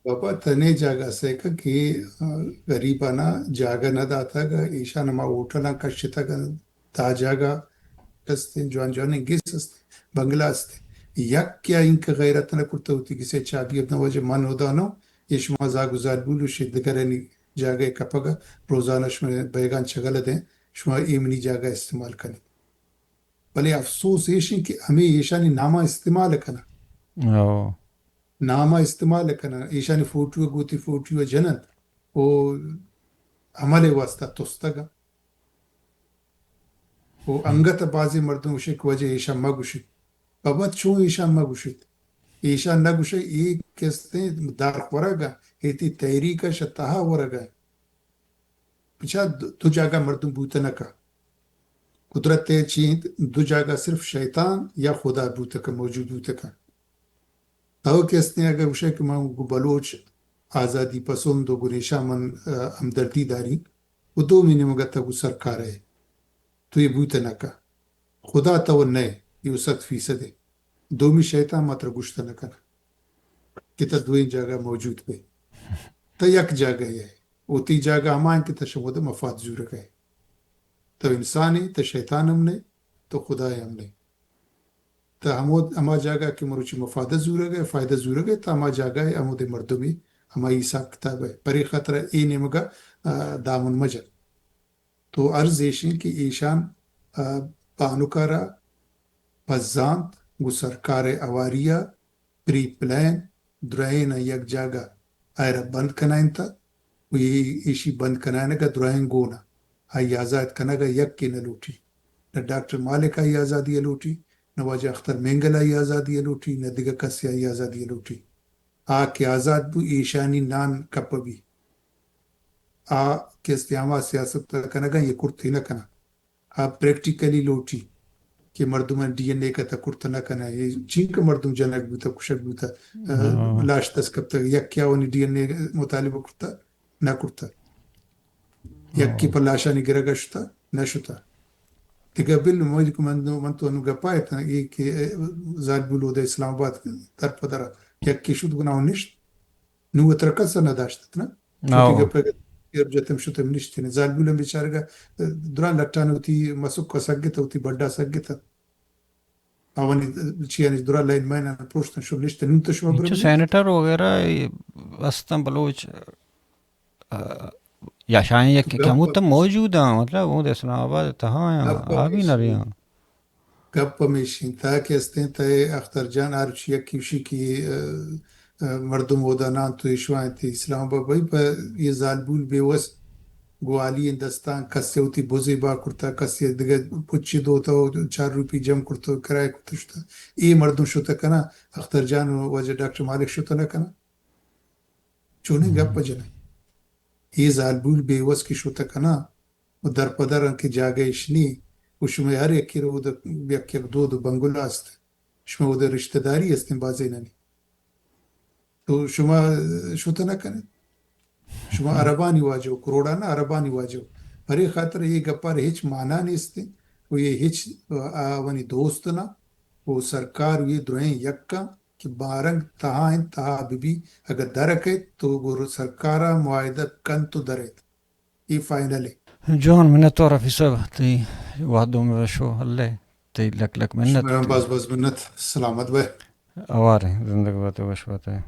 بابا تنے جاگا سے کہ غریبانا جاگا نہ داتا گا ایشا نما ہوٹلا کشتا گا تا جاگا کستے جوان جوان انگیس استے بنگلہ استے یک کیا انکا غیرت نہ کرتا ہوتی کسی چابی اپنا وجہ من ہودا نو یہ شما زاگزار بولو شدگرنی جاگا کپگا روزانہ شما بیگان چگل دیں شما ایمنی جاگا استعمال کریں بلے افسوس ایشن کہ ہمیں ایشانی نامہ استعمال کرنا نامہ استعمال کرنا ایشانی فوٹو گوتی فوٹو جنن وہ عمل واسطہ تستگا وہ انگت بازی مردوں شک وجہ ایشا مگوشت بابا چون ایشا مگوشت ایشا نگوشت ایک کستے دار خورگا ایتی تحریکا شتاہا ورگا پچھا دو جاگہ مردوں بوتنکا قدرت چیند دو جاگہ صرف شیطان یا خدا بوتکا موجود بوتکا تو کستے اگر وشے کہ من بلوچ آزادی پسند و گریشا من ہمدردی داری وہ 2 مہینے مگا تا وہ سرکار ہے تو یہ بوتنکا خدا تو نئے یہ 100% ہے 2 میں شیطان ماتر گشتا نکنا کتا 2 جاگہ موجود پہ تا یک جاگہ ہے وہ 3 جاگہ ہمائن کی تشمود مفاد زورگ ہے تو انسان ہے تو شیطان ہم نے تو خدا ہے ہم نے تو ہما جاگہ کہ مروچی مفاد زورگ ہے فائدہ زورگ ہے تو ہما جاگہ ہے ہمو دے مردوں میں ہما حساب کتاب ہے پری خطرہ ای نمگا دامن مجر تو عرض ایشن کہ ایشان پانوکارا پزانت گو سرکار اواریہ پری پلان درائن یک جاگہ آئرہ بند کنائن تا وہ یہ ایشی بند کنائن گا درائن گونا آئی آزاد کنگا یک کی نلوٹی نہ ڈاکٹر مالک آئی آزادی لوٹی نہ واجہ اختر مینگل آئی آزادی لوٹی نہ دیگا کسی آئی آزادی لوٹی کے آزاد بو ایشانی نان کپ بھی کے استعمال سیاست کنگا یہ کرتی نہ کنا پریکٹیکلی لوٹی کہ مردم ڈی این اے کا تا کرتا نہ کنا یہ چین کا مردم جنک بوتا کشک بوتا لاش تس کب تک یک کیا ونی ڈی این اے مطالبہ کرتا نہ کرتا یک کی پر لاشا نی گرگا شتا نہ شتا دیگه بل موجود که من تو انو گپایت ای که زاد بلو ده اسلام آباد در پدر یکی شد گناه نشت نو ترکت نداشت نه چوتی گپ جتم شتم نشت نه زاد بلو بیچارگا دران لٹانو تی مسوک کو سگت ہوتی بڑا سگت اوانی چیانی دران لائن ماینا پروشتن شو نشت نو تو شما برم سینیٹر وغیرہ وسطن بلوچ یا شاید کہ ہم تو موجود ہیں مطلب وہ اسلام آباد تہاں آبی نہ رہی ہیں گپ میشین تا کہ استیں تے اختر جان آرچی کیوشی کی مردم ودانان تو ایشوائیں تے اسلام آباد بھائی پر یہ زالبول بے وس گوالی ہندوستان کسی ہوتی بوزی با کرتا کسی دیگر پچی دوتا ہو 4 روپی جم کرتا کرائے کرتا شتا ای مردم شتا کنا اختر جان وجہ ڈاکٹر مالک شتا نہ کنا چونے گپ جنائیں یہ زالبول بے وس کی شوتا کنا و در پدر ان کی جاگہ اشنی و شما ہر یکی رو یک دو بنگولا است شما و در رشتہ داری استن بازی ننی تو شما شوتا نہ کنے شما عربانی واجو کروڑا نا عربانی واجو پری خاطر یہ گپار ہچ مانا نیستے و یہ ہچ آوانی دوست نا وہ سرکار یہ درائیں یکا کہ بارنگ تہاں تہا بی اگر درکے تو وہ سرکارہ معاہدہ کن تو درت یہ فائنل ہے جون منت تو رفی صاحب تی وعدوں میں شو اللہ تی لک منت بس منت سلامت بھائی آوار ہیں زندگی بات ہے